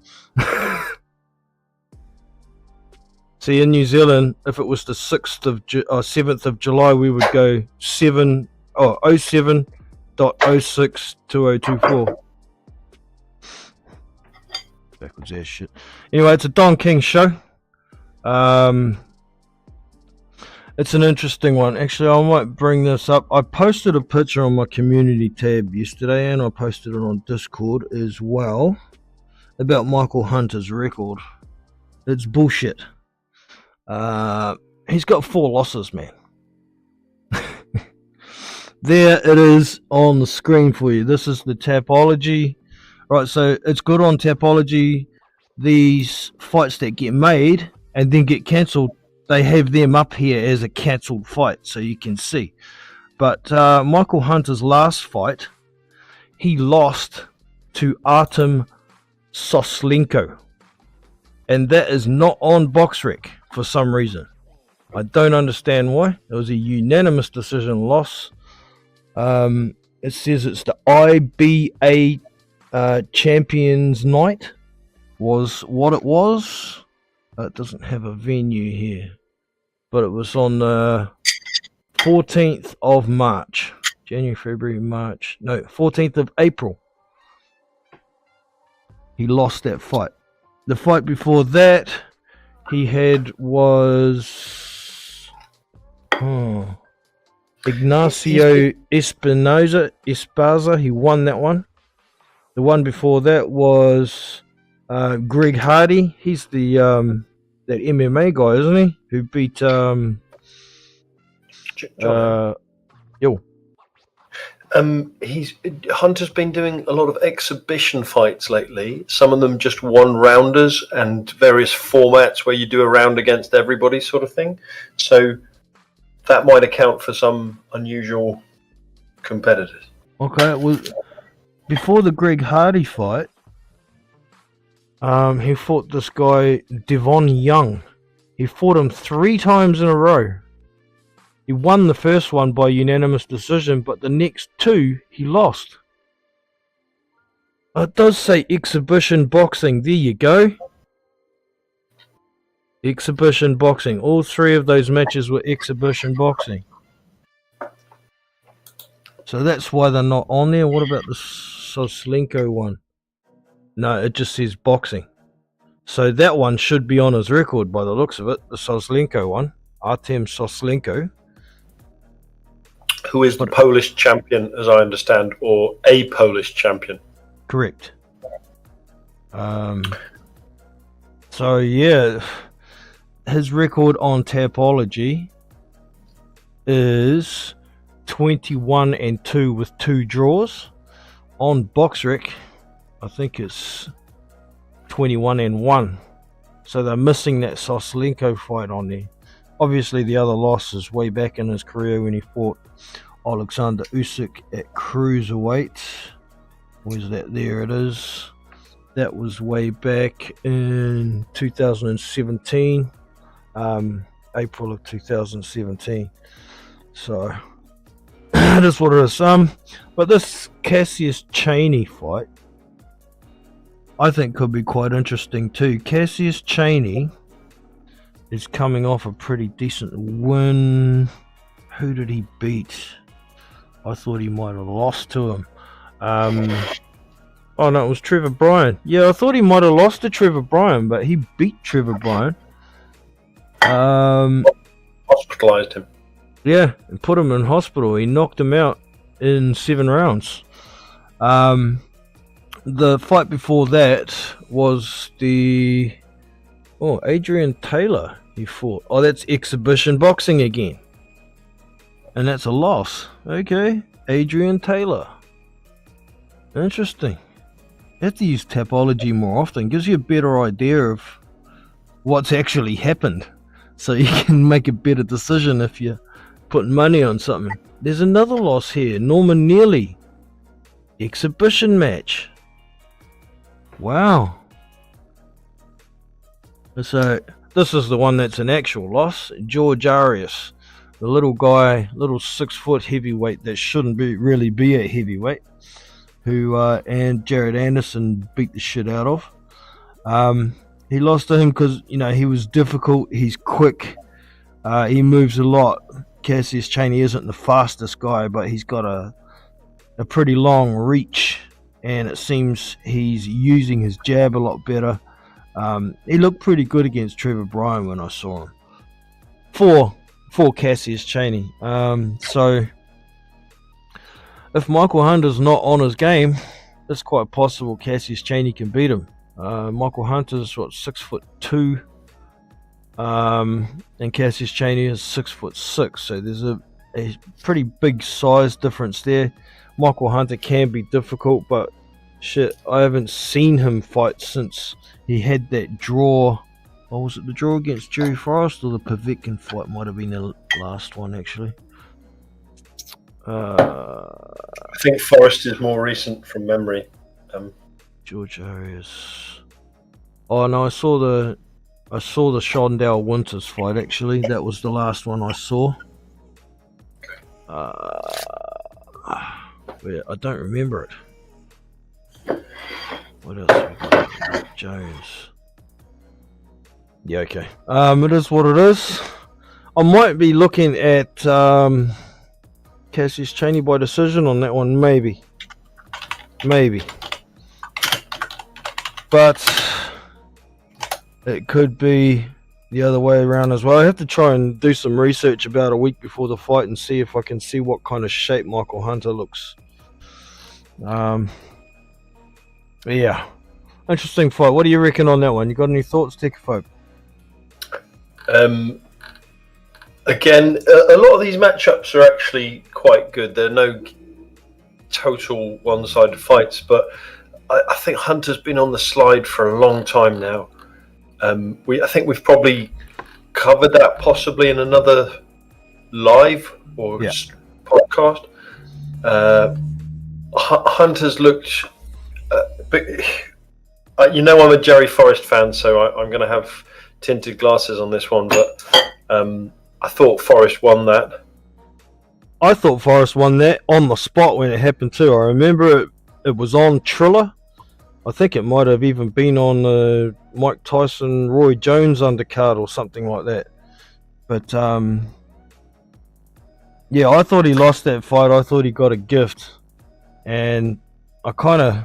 See, in New Zealand, if it was the 6th of 7th of July, we would go 07.062024. Backwards ass shit. Anyway, it's a Don King show. It's an interesting one. Actually, I might bring this up. I posted a picture on my community tab yesterday, and I posted it on Discord as well, about Michael Hunter's record. It's bullshit. He's got 4 losses, man. There it is on the screen for you. This is the Tapology. Right, so it's good on Tapology. These fights that get made and then get cancelled, they have them up here as a cancelled fight, so you can see. But Michael Hunter's last fight, he lost to Artem Soslenko, and that is not on BoxRec for some reason. I don't understand why. It was a unanimous decision loss. It says it's the IBA Champions Night was what it was. It doesn't have a venue here, but it was on the 14th of March. January, February, March. No, 14th of April. He lost that fight. The fight before that he had was Ignacio Esparza. He won that one. The one before that was Greg Hardy. He's the that MMA guy, isn't he? Who beat Hunter's been doing a lot of exhibition fights lately. Some of them just one rounders and various formats where you do a round against everybody, sort of thing. So that might account for some unusual competitors. Okay, well, before the Greg Hardy fight, he fought this guy Devon Young. He fought him 3 times in a row. He won the first one by unanimous decision, but the next 2 he lost. It does say exhibition boxing. There you go. Exhibition boxing. All 3 of those matches were exhibition boxing. So that's why they're not on there. What about the Soslenko one? No, it just says boxing. So that one should be on his record by the looks of it. The Soslenko one. Artem Soslenko. Who is the Polish champion, as I understand, or a Polish champion. Correct. So yeah, his record on Tapology is 21-2 with 2 draws. On BoxRec, I think it's 21-1. So they're missing that Soslenko fight on there. Obviously, the other loss is way back in his career when he fought Alexander Usyk at cruiserweight. Where's that? There it is. That was way back in 2017, April of 2017. So it is what it is. But this Cassius Chaney fight, I think, could be quite interesting too. Cassius Chaney is coming off a pretty decent win. Who did he beat? I thought he might have lost to him. Oh no, it was Trevor Bryan. Yeah, I thought he might have lost to Trevor Bryan, but he beat Trevor Bryan. Hospitalized him. Yeah, and put him in hospital. He knocked him out in 7 rounds. The fight before that was Adrian Taylor. He fought. Oh, that's exhibition boxing again, and that's a loss. Okay, Adrian Taylor. Interesting. You have to use Tapology more often. Gives you a better idea of what's actually happened, so you can make a better decision if you're putting money on something. There's another loss here. Norman Neely. Exhibition match. Wow. So this is the one that's an actual loss. George Arias, the little guy, little 6-foot heavyweight that shouldn't really be a heavyweight, who and Jared Anderson beat the shit out of. He lost to him because he was difficult. He's quick. He moves a lot. Cassius Chaney isn't the fastest guy, but he's got a pretty long reach, and it seems he's using his jab a lot better. He looked pretty good against Trevor Bryan when I saw him. For Cassius Chaney. So if Michael Hunter's not on his game, it's quite possible Cassius Chaney can beat him. Michael Hunter's 6'2", and Cassius Chaney is 6'6", so there's a pretty big size difference there. Michael Hunter can be difficult, but shit, I haven't seen him fight since he had that draw. Or was it the draw against Jerry Forrest, or the Povetkin fight? Might have been the last one, actually. I think Forrest is more recent from memory. George Arias. Oh no, I saw the Shondell Winters fight, actually. That was the last one I saw. Yeah, I don't remember it. What else we got? Jones. Yeah, okay. It is what it is. I might be looking at Cassius Chaney by decision on that one, maybe. But it could be the other way around as well. I have to try and do some research about a week before the fight and see if I can see what kind of shape Michael Hunter looks. Yeah, interesting fight. What do you reckon on that one? You got any thoughts, Tekaphobe? Again, a lot of these matchups are actually quite good. There are no total one-sided fights, but I think Hunter's been on the slide for a long time now. I think we've probably covered that possibly in another live or podcast. Hunter's looked... I'm a Jerry Forrest fan, so I'm going to have tinted glasses on this one, but I thought Forrest won that. I thought Forrest won that on the spot when it happened too. I remember it was on Triller. I think it might have even been on the Mike Tyson, Roy Jones undercard or something like that. But yeah, I thought he lost that fight. I thought he got a gift, and I kind of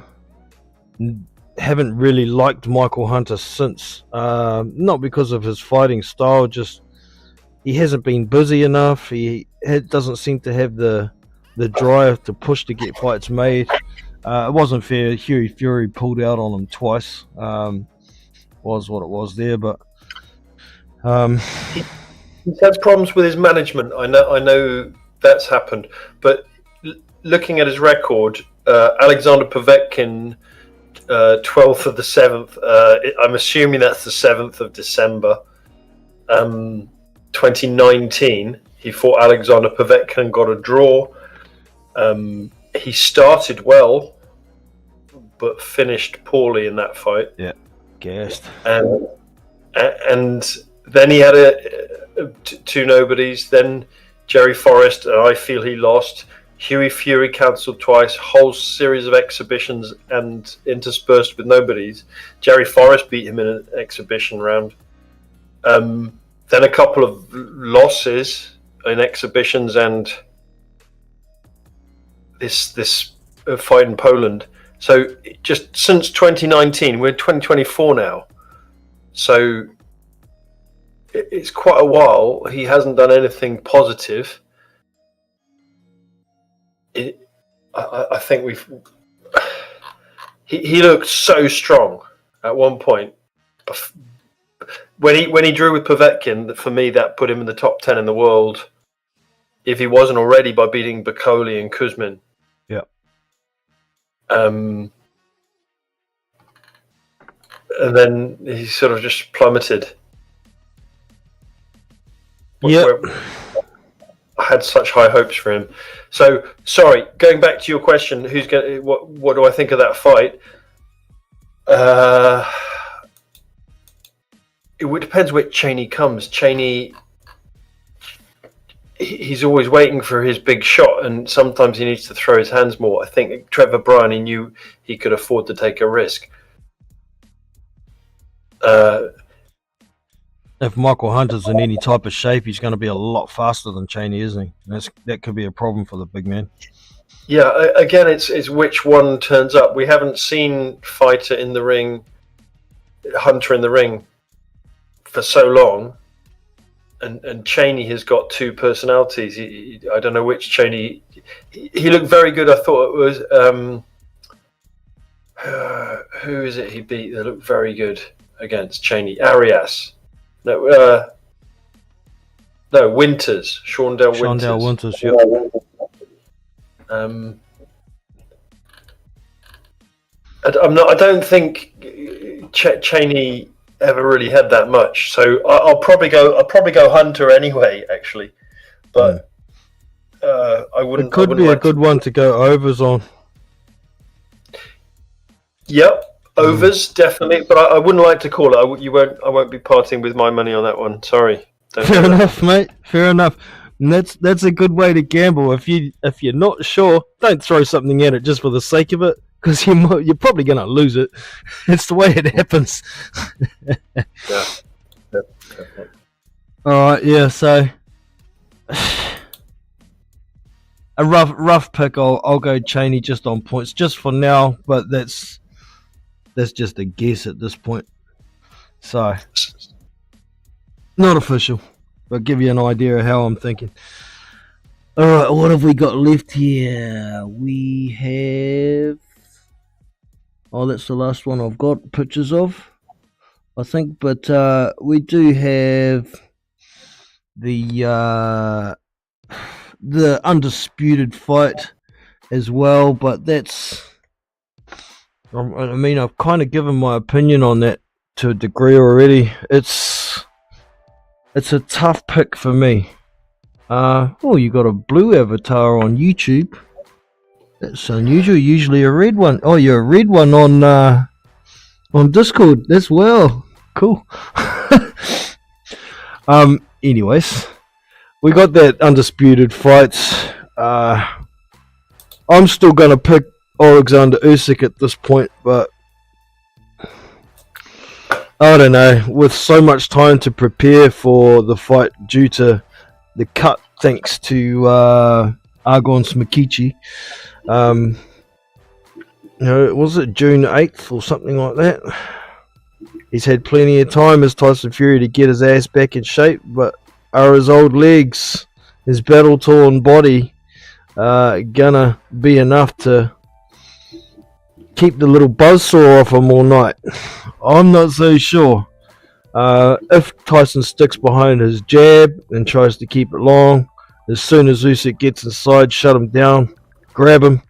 haven't really liked Michael Hunter since. Not because of his fighting style, just he hasn't been busy enough. He doesn't seem to have the drive to push to get fights made. It wasn't fair. Hughie Fury pulled out on him twice. Was what it was there, but he's had problems with his management. I know that's happened, but looking at his record, Alexander Povetkin, 12th of the 7th. I'm assuming that's the 7th of December, 2019. He fought Alexander Povetkin and got a draw. He started well, but finished poorly in that fight. Yeah, gassed. And then he had two nobodies. Then Jerry Forrest, and I feel he lost. Huey Fury cancelled twice. Whole series of exhibitions and interspersed with nobodies. Jerry Forrest beat him in an exhibition round. Then a couple of losses in exhibitions and this fight in Poland. So just since 2019, we're 2024 now. So it's quite a while. He hasn't done anything positive. I think he looked so strong at one point. When he drew with Povetkin, for me that put him in the top 10 in the world. If he wasn't already, by beating Bakoli and Kuzmin. Yeah. And then he sort of just plummeted. Yeah. I had such high hopes for him. So, sorry, going back to your question, what do I think of that fight? It depends which Cheney comes. Cheney, he's always waiting for his big shot, and sometimes he needs to throw his hands more. I think Trevor Bryan, he knew he could afford to take a risk. If Michael Hunter's in any type of shape, he's going to be a lot faster than Cheney, isn't he? That could be a problem for the big man. Yeah, again, it's which one turns up. We haven't seen Hunter in the ring for so long, and Cheney has got two personalities. I don't know which Cheney. He looked very good. I thought it was who is it he beat that looked very good against Cheney? Arias. No, Winters. Shaundell Winters. Yeah. I don't think Cheney ever really had that much, so I'll probably go Hunter anyway. Actually, but I wouldn't. It could be a good one to go overs on. Yep, overs definitely, but I wouldn't like to call it. I won't be parting with my money on that one. Sorry. Fair enough, mate. Fair enough. And that's a good way to gamble. If you're not sure, don't throw something at it just for the sake of it, because you're probably going to lose it. It's the way it happens. Yeah. All right. Yeah. So a rough pick. I'll go Cheney just on points, just for now. But that's just a guess at this point. So not official, but give you an idea of how I'm thinking. All right, what have we got left here? We have... Oh, that's the last one I've got pictures of, I think. But we do have the undisputed fight as well. But that's... I mean, I've kind of given my opinion on that to a degree already. It's a tough pick for me. Oh, you got a blue avatar on YouTube. That's unusual. Usually a red one. Oh, you're a red one on Discord as well. Cool. Anyways, we got that undisputed fight. I'm still gonna pick Alexander Usyk at this point, but I don't know. With so much time to prepare for the fight due to the cut, thanks to Argon Smokichi. Was it June 8th or something like that? He's had plenty of time as Tyson Fury to get his ass back in shape, but are his old legs, his battle-torn body, gonna be enough to keep the little buzzsaw off him all night? I'm not so sure. If Tyson sticks behind his jab and tries to keep it long, as soon as Usyk gets inside, shut him down, grab him,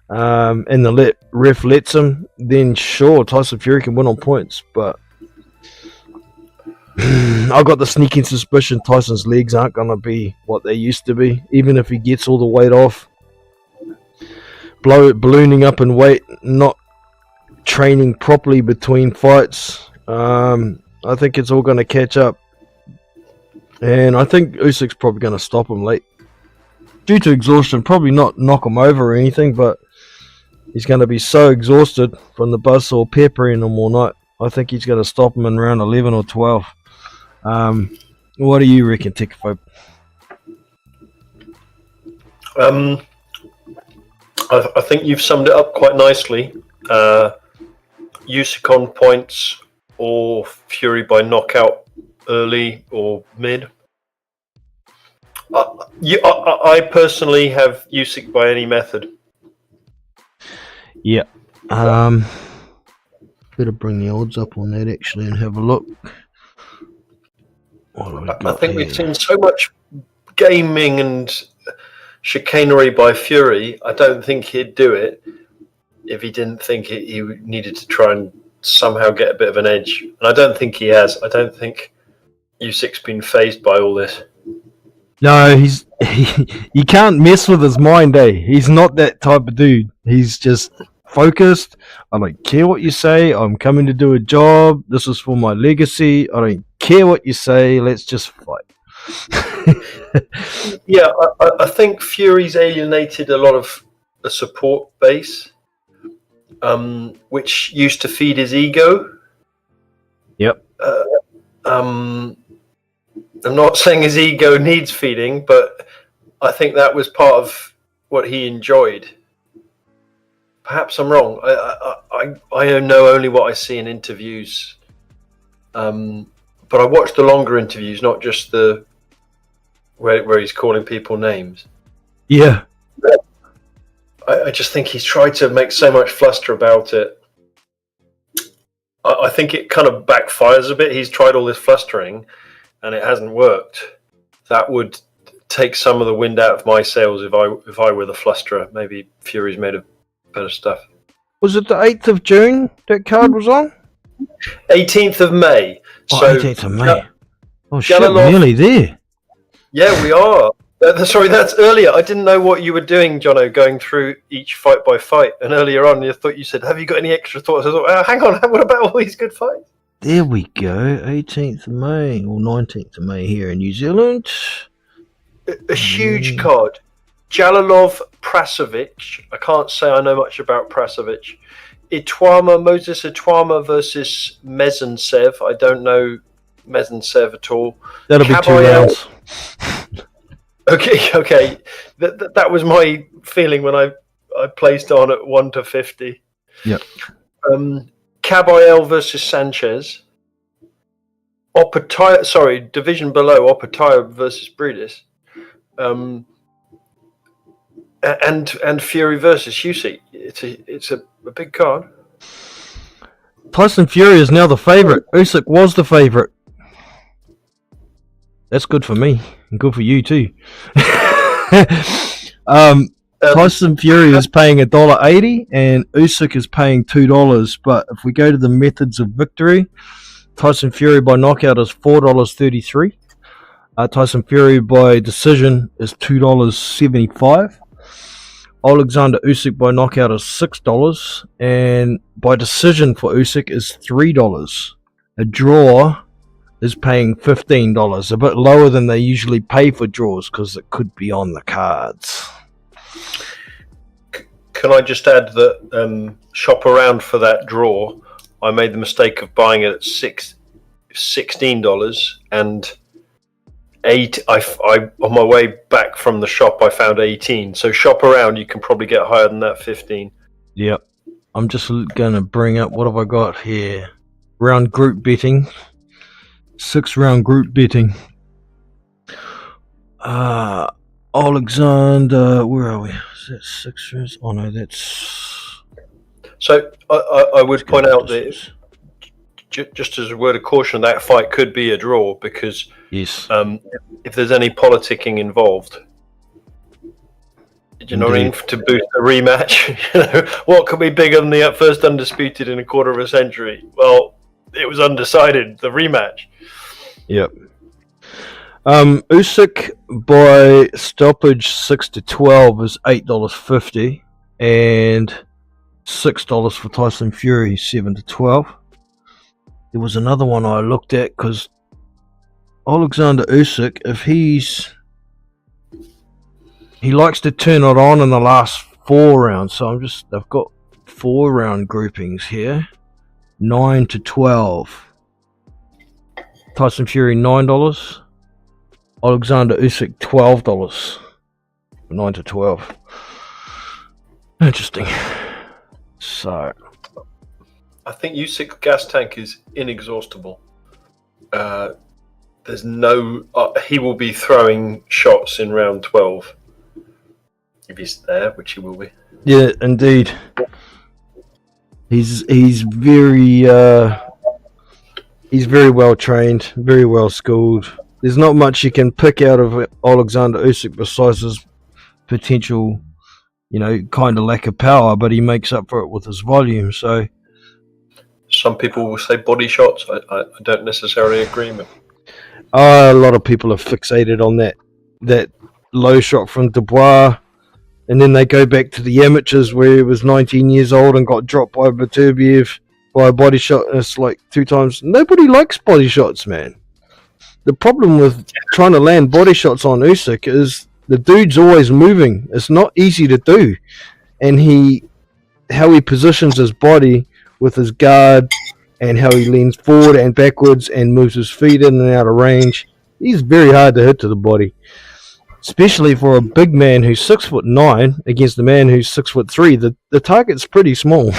and the ref lets him, then sure, Tyson Fury can win on points. But I've got the sneaking suspicion Tyson's legs aren't going to be what they used to be, even if he gets all the weight off. Ballooning up in weight, not training properly between fights. I think it's all going to catch up. And I think Usyk's probably going to stop him late. Due to exhaustion, probably not knock him over or anything, but he's going to be so exhausted from the buzzsaw peppering him all night. I think he's going to stop him in round 11 or 12. What do you reckon, Tikaphobe? I think you've summed it up quite nicely. Usyk on points or Fury by knockout early or mid. I personally have Usyk by any method. Yeah. Better bring the odds up on that actually and have a look. I think we've seen so much gaming and chicanery by Fury. I don't think he'd do it if he didn't think he needed to try and somehow get a bit of an edge. And I don't think he has. I don't think Usyk's been fazed by all this. No, you can't mess with his mind, eh? He's not that type of dude. He's just focused. I don't care what you say. I'm coming to do a job. This is for my legacy. I don't care what you say. Let's just fight. Yeah, I think Fury's alienated a lot of the support base, which used to feed his ego. Yep. I'm not saying his ego needs feeding, but I think that was part of what he enjoyed. Perhaps I'm wrong. I know only what I see in interviews, but I watched the longer interviews, not just the where he's calling people names. Yeah. I just think he's tried to make so much fluster about it. I think it kind of backfires a bit. He's tried all this flustering, and it hasn't worked. That would take some of the wind out of my sails if I were the flusterer. Maybe Fury's made of better stuff. Was it the 8th of June that card was on? 18th of May. Oh, So 18th of May. Oh shit, Jalalov- we're nearly there. Yeah, we are. Sorry, that's earlier. I didn't know what you were doing, Jono, going through each fight by fight. And earlier on, I thought you said, have you got any extra thoughts? I thought, hang on, what about all these good fights? There we go. 18th of May or 19th of May here in New Zealand. A huge card. Jalalov Prasovic. I can't say I know much about Prasovic. Moses Itwama versus Mezentsev. I don't know Mezentsev at all. That'll be 2 rounds. Okay. That was my feeling when I placed on at 1 to 50. Yep. Kabayel versus Sanchez. Division below, Opataya versus Bridis. And Fury versus Usyk. It's a big card. Tyson Fury is now the favourite. Usyk was the favourite. That's good for me and good for you too. Tyson Fury is paying $1.80 and Usyk is paying $2. But if we go to the methods of victory, Tyson Fury by knockout is $4.33. Tyson Fury by decision is $2.75. Alexander Usyk by knockout is $6, and by decision for Usyk is $3. A draw is paying $15, a bit lower than they usually pay for draws because it could be on the cards. Can I just add that shop around for that draw? I made the mistake of buying it at $16 and I on my way back from the shop I found 18. So shop around, you can probably get higher than that 15. Yep. I'm just gonna bring up, what have I got here? Round group betting. 6-round group betting. Alexander, where are we? Is that 6 rounds? Oh no, that's... So I would point out that just as a word of caution, that fight could be a draw because yes. If there's any politicking involved, you know what I mean, to boost a rematch, what could be bigger than the first undisputed in a quarter of a century? Well, it was undecided, the rematch. Yep. Usyk by stoppage 6-12 is $8.50, and $6 for Tyson Fury, 7-12. There was another one I looked at because Alexander Usyk, if he likes to turn it on in the last 4 rounds. So I've got 4 round groupings here. 9-12. Tyson Fury $9. Alexander Usyk $12. 9-12. Interesting. So I think Usyk's gas tank is inexhaustible. There's no. He will be throwing shots in round 12 if he's there, which he will be. yeah, indeed. He's very well trained, very well schooled. There's not much you can pick out of Alexander Usyk besides his potential, kind of lack of power, but he makes up for it with his volume. So Some people will say body shots. I don't necessarily agree with. a lot of people are fixated on that low shot from Dubois, and then they go back to the amateurs where he was 19 years old and got dropped by Beterbiev by a body shot, and it's like 2 times. Nobody likes body shots, man. The problem with trying to land body shots on Usyk is the dude's always moving. It's not easy to do, and how he positions his body with his guard and how he leans forward and backwards and moves his feet in and out of range. He's very hard to hit to the body, especially for a big man who's 6'9" against a man who's 6'3". The target's pretty small.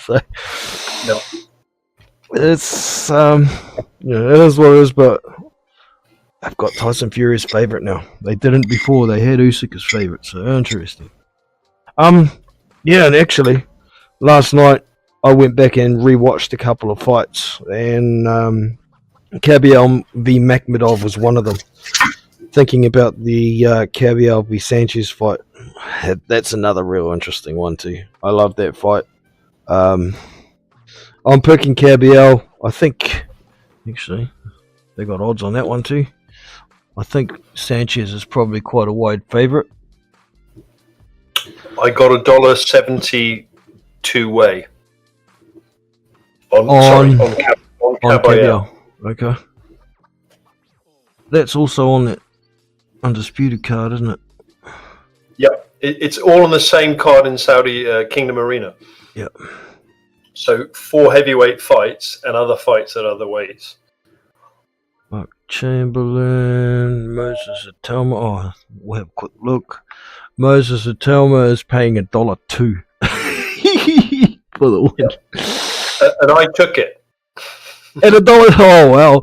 So, No. it's it is what it is. But I've got Tyson Fury as favorite now. They didn't before. They had Usyk as favorite. So interesting. Yeah, and actually, last night I went back and rewatched a couple of fights, and Kabiel v Makhmudov was one of them. Thinking about the Kabiel v Sanchez fight, that's another real interesting one too. I love that fight. I'm picking Kabiel. I think, actually, they got odds on that one too. I think Sanchez is probably quite a wide favourite. I got $1.70 two-way on Kabiel. Okay. That's also on that undisputed card, isn't it? Yep, it's all on the same card in Saudi Kingdom Arena. Yep. So 4 heavyweight fights and other fights at other weights. Mark Chamberlain, Moses Atelma. Oh, we'll have a quick look. Moses Atelma is paying $1.02 for the win. Yep. And I took it. At $1. Oh wow.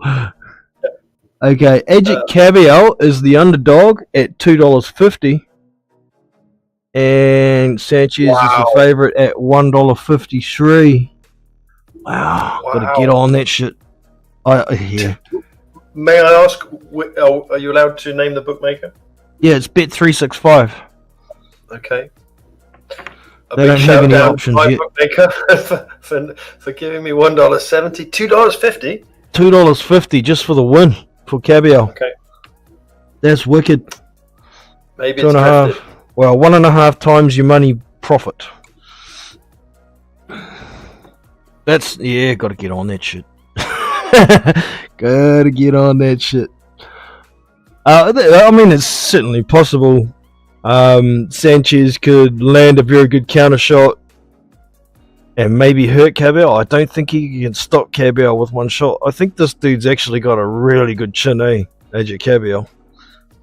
Okay, Ajit Kabiel is the underdog at $2.50, and Sanchez is the favorite at $1.53. Wow, gotta get on that shit. Yeah. May I ask, are you allowed to name the bookmaker? Yeah, it's Bet365. Okay. They don't have any options yet. Bookmaker for giving me $1.70, $2.50. $2.50 just for the win for Kabiel. Okay. That's wicked. Maybe 2.5. it's Well, 1.5 times your money profit. That's, yeah, gotta get on that shit. Gotta get on that shit. I mean, it's certainly possible. Sanchez could land a very good counter shot and maybe hurt Kabiel. I don't think he can stop Kabiel with one shot. I think this dude's actually got a really good chin, Ajit Kabiel.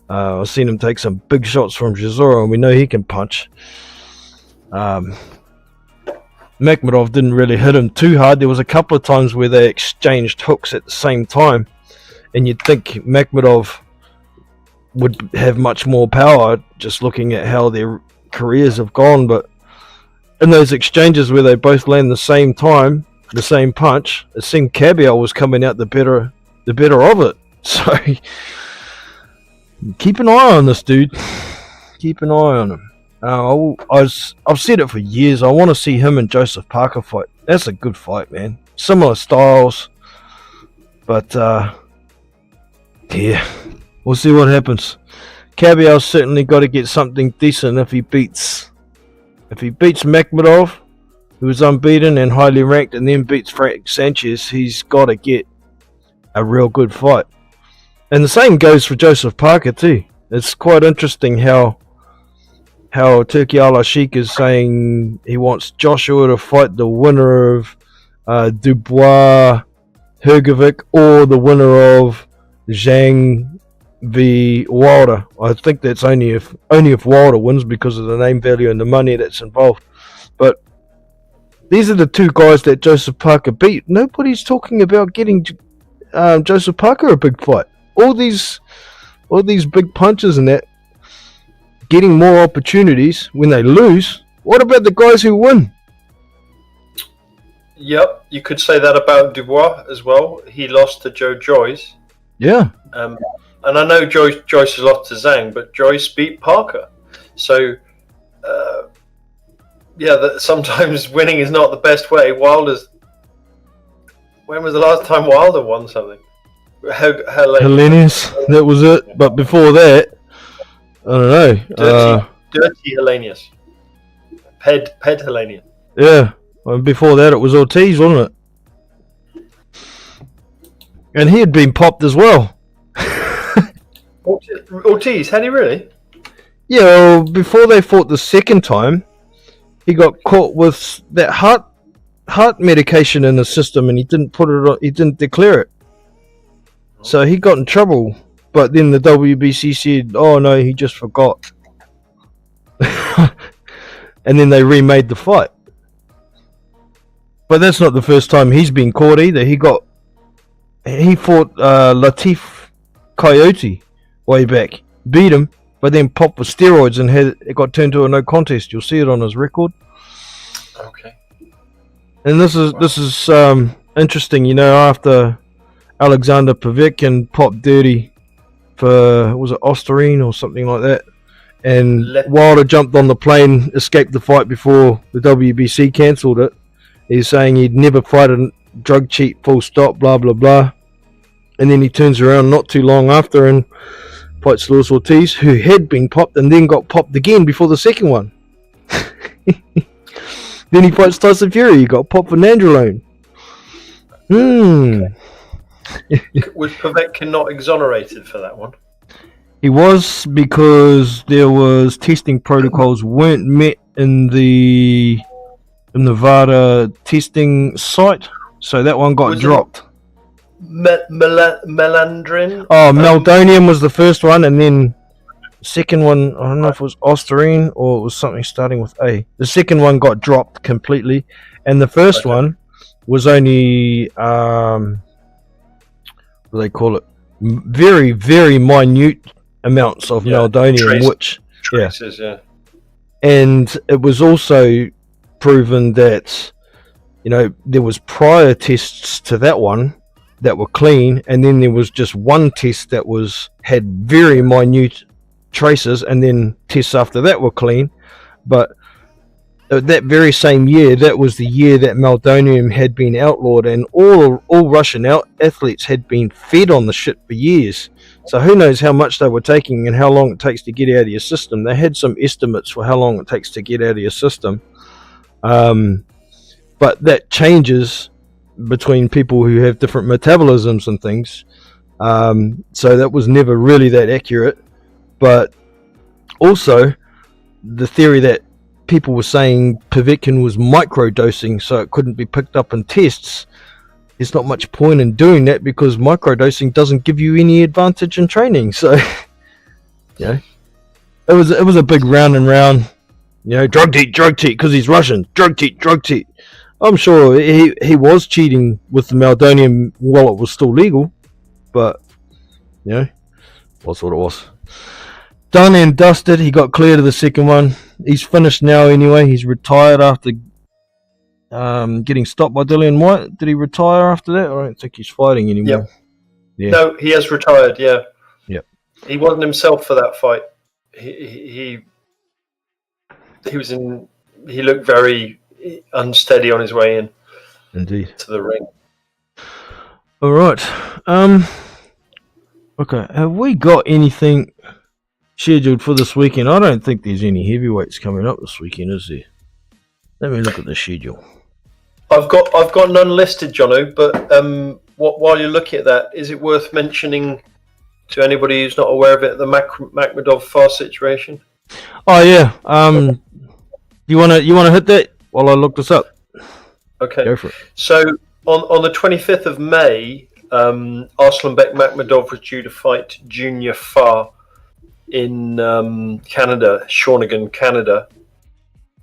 I've seen him take some big shots from Chisora, and we know he can punch. Makhmudov didn't really hit him too hard. There was a couple of times where they exchanged hooks at the same time, and you'd think Makhmudov would have much more power just looking at how their careers have gone, but in those exchanges where they both land the same time, the same punch, it seemed Kabiel was coming out the better of it. So keep an eye on this dude. Keep an eye on him. I've said it for years. I want to see him and Joseph Parker fight. That's a good fight, man. Similar styles, but yeah, we'll see what happens. Kabiel's certainly got to get something decent if he beats Makhmudov. who was unbeaten and highly ranked, and then beats Frank Sanchez, he's got to get a real good fight. And the same goes for Joseph Parker too. It's quite interesting how Turki Al-Ashik is saying he wants Joshua to fight the winner of Dubois Hergovic or the winner of Zhang v Wilder. I think that's only if Wilder wins because of the name value and the money that's involved. But these are the two guys that Joseph Parker beat. Nobody's talking about getting Joseph Parker a big fight. All these big punches and that getting more opportunities when they lose. What about the guys who win? Yep, you could say that about Dubois as well. He lost to Joe Joyce. Yeah. And I know Joyce has lost to Zhang, but Joyce beat Parker. So, that sometimes winning is not the best way. When was the last time Wilder won something? Hellenius, that was it. But before that, I don't know. Dirty Hellenius. Ped Hellenius. Yeah. Well, before that, it was Ortiz, wasn't it? And he had been popped as well. Ortiz, had he really? Yeah, well, before they fought the second time, he got caught with that heart medication in his system, and he didn't he didn't declare it. So he got in trouble. But then the WBC said, "Oh no, he just forgot," and then they remade the fight. But that's not the first time he's been caught either. He fought Latif Coyote way back, beat him, but then popped with steroids and it got turned to a no contest. You'll see it on his record. Okay. And this is interesting. You know, after Alexander Povetkin popped dirty for, was it Osterine or something like that, and Wilder jumped on the plane, escaped the fight before the WBC cancelled it. He's saying he'd never fight a drug cheat, full stop, blah, blah, blah. And then he turns around not too long after and fights Luis Ortiz, who had been popped and then got popped again before the second one. Then he fights Tyson Fury, he got popped for nandrolone. Was Povetkin not exonerated for that one? He was, because there was testing protocols weren't met in the Nevada testing site, so that one got dropped. Melandrin? Oh, Meldonium was the first one, and then the second one, I don't know if it was Osterine or it was something starting with A. The second one got dropped completely, and the first one was only, what do they call it? Very, very minute amounts of meldonium, traces, yeah. And it was also proven that, you know, there was prior tests to that one that were clean, and then there was just one test that had very minute traces, and then tests after that were clean. But that very same year, that was the year that meldonium had been outlawed, and all Russian athletes had been fed on the shit for years. So who knows how much they were taking and how long it takes to get out of your system. They had some estimates for how long it takes to get out of your system. But that changes between people who have different metabolisms and things. So that was never really that accurate. But also, the theory that people were saying Povetkin was microdosing so it couldn't be picked up in tests, there's not much point in doing that, because microdosing doesn't give you any advantage in training. So, you know, it was a big round and round, you know, drug cheat, because he's Russian, drug cheat. I'm sure he was cheating with the meldonium while it was still legal, but, you know, that's what it was. Done and dusted. He got cleared of the second one. He's finished now anyway. He's retired after getting stopped by Dillian White. Did he retire after that? I don't think he's fighting anymore. Yep. Yeah. No, he has retired, yeah. Yep. He wasn't himself for that fight. He was in. He looked very unsteady on his way in. Indeed. To the ring. All right. Okay. Have we got anything scheduled for this weekend? I don't think there's any heavyweights coming up this weekend, is there? Let me look at the schedule. I've got none listed, Jono. But while you're looking at that, is it worth mentioning to anybody who's not aware of it the Makhmudov Far situation? Oh yeah. You wanna hit that while I look this up? Okay. Go for it. So on the 25th of May, Arslanbek Makhmudov was due to fight Junior Far in Canada, Shawinigan, Canada,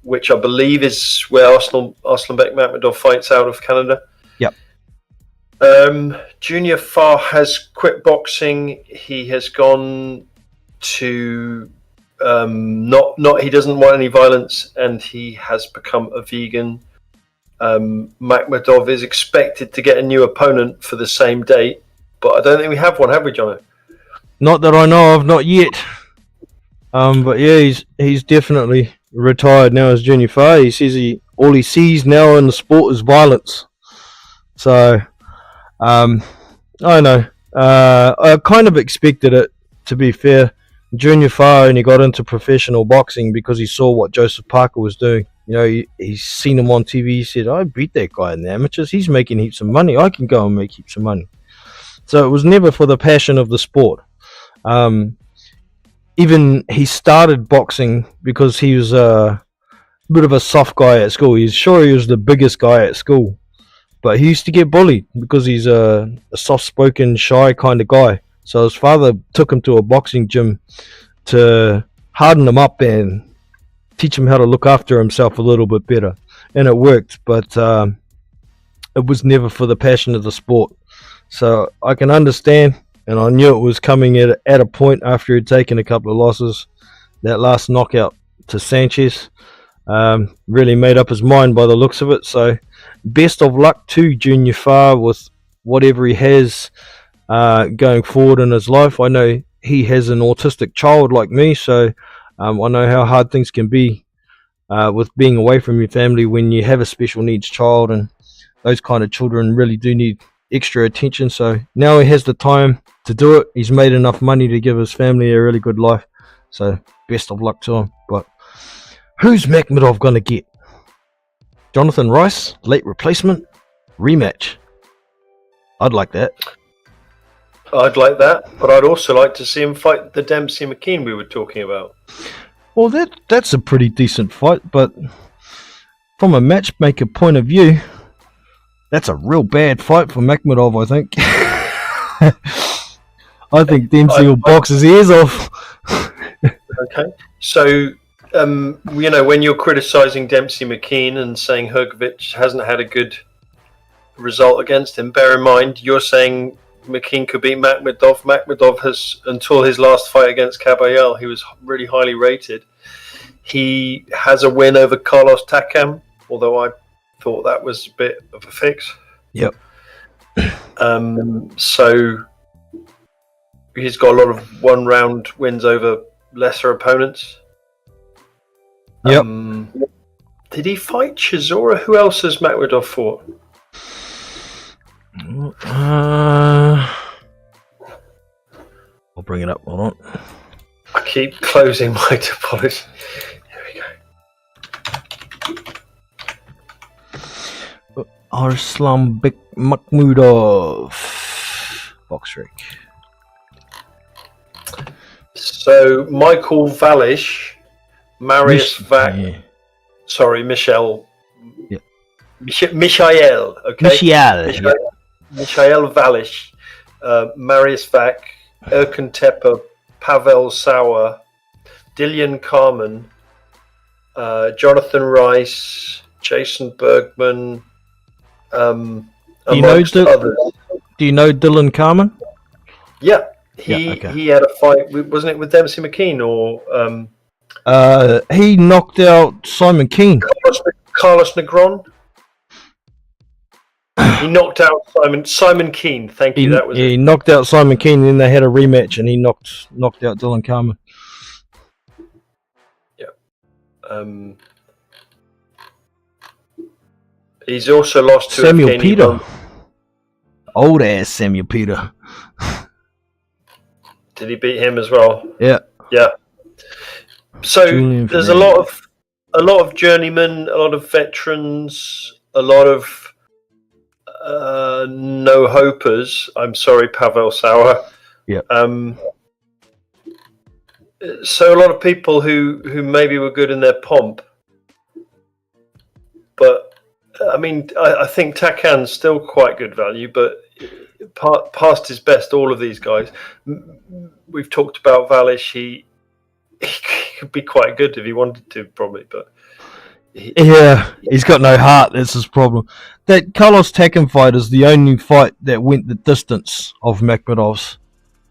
which I believe is where Arslanbek Makhmudov fights out of Canada. Yep. Junior Far has quit boxing. He has gone to he doesn't want any violence, and he has become a vegan. Makhmudov is expected to get a new opponent for the same date, but I don't think we have one, have we, Jono? Not that I know of, not yet. But yeah, he's definitely retired now as Junior Far. He says all he sees now in the sport is violence. So, I don't know. I kind of expected it, to be fair. Junior Far only got into professional boxing because he saw what Joseph Parker was doing. You know, he's seen him on TV. He said, I beat that guy in the amateurs. He's making heaps of money. I can go and make heaps of money. So it was never for the passion of the sport. Even he started boxing because he was a bit of a soft guy at school. He's sure he was the biggest guy at school. But he used to get bullied because he's a soft-spoken, shy kind of guy. So his father took him to a boxing gym to harden him up and teach him how to look after himself a little bit better. And it worked, but it was never for the passion of the sport. So I can understand, and I knew it was coming at a point after he'd taken a couple of losses. That last knockout to Sanchez really made up his mind by the looks of it. So best of luck to Junior Far with whatever he has going forward in his life. I know he has an autistic child like me, so I know how hard things can be with being away from your family when you have a special needs child, and those kind of children really do need extra attention. So now he has the time to do it. He's made enough money to give his family a really good life. So best of luck to him. But who's Makhmudov going to get? Jonathan Rice, late replacement, rematch. I'd like that. I'd like that, but I'd also like to see him fight the Dempsey McKean we were talking about. Well, that's a pretty decent fight, but from a matchmaker point of view, that's a real bad fight for Makhmudov, I think. I think Dempsey will box his ears off. Okay, so when you're criticising Dempsey McKean and saying Hrgovic hasn't had a good result against him, bear in mind you're saying McKean could beat Makhmudov. Makhmudov has, until his last fight against Kabayel, he was really highly rated. He has a win over Carlos Takam, although I thought that was a bit of a fix. Yep. So he's got a lot of one-round wins over lesser opponents. Yep. Did he fight Chisora? Who else has Makhmudov fought? I'll bring it up. Hold on. I keep closing my topology. Here we go. Arslanbek Makhmudov. Box rec. So Michael Valish, Marius Vac. Yeah. Sorry, Michel. Yeah. Michael. Okay. Michael Valish, Marius Vac, Erkan Tepe, Pavel Sauer, Dillian Carmen, Jonathan Rice, Jason Bergman, amongst others. Do you know Dylan Carmen? Yeah, he had a fight. Wasn't it with Dempsey McKean or? He knocked out Simon Keane. Carlos Negron. He knocked out Simon Keane. Thank you. That was he knocked out Simon Keane, and then they had a rematch, and he knocked out Dylan Carmen. Yeah. He's also lost to Samuel Peter. Old ass Samuel Peter. Did he beat him as well? Yeah. Yeah. So there's a lot a lot of journeymen, a lot of veterans, a lot of no hopers. I'm sorry, Pavel Sauer. Yeah. So a lot of people who maybe were good in their pomp, but I mean, I think Takan's still quite good value, but past his best. All of these guys, we've talked about Valish. He could be quite good if he wanted to, probably, but he's got no heart. That's his problem. That Carlos Takan fight is the only fight that went the distance of Makhmudov's.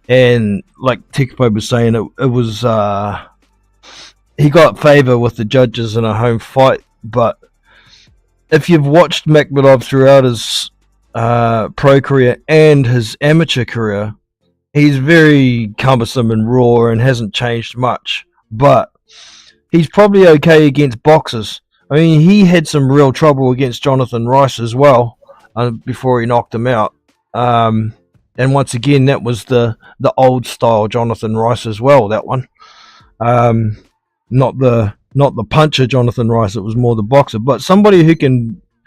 And like Tekpo was saying, it was he got favour with the judges in a home fight. But if you've watched Makhmudov throughout his pro career and his amateur career, he's very cumbersome and raw and hasn't changed much. But he's probably okay against boxers. I mean, he had some real trouble against Jonathan Rice as well before he knocked him out. And once again, that was the old style Jonathan Rice as well. That one, not the puncher Jonathan Rice. It was more the boxer. But somebody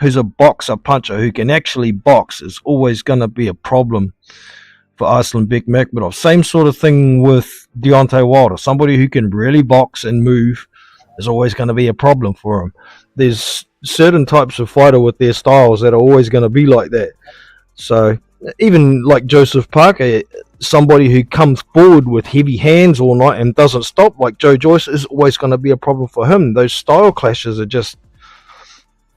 who's a boxer puncher who can actually box is always going to be a problem for Arslanbek Makhmudov. Same sort of thing with Deontay Wilder. Somebody who can really box and move is always going to be a problem for him. There's certain types of fighter with their styles that are always going to be like that. So even like Joseph Parker, somebody who comes forward with heavy hands all night and doesn't stop, like Joe Joyce, is always going to be a problem for him. Those style clashes are just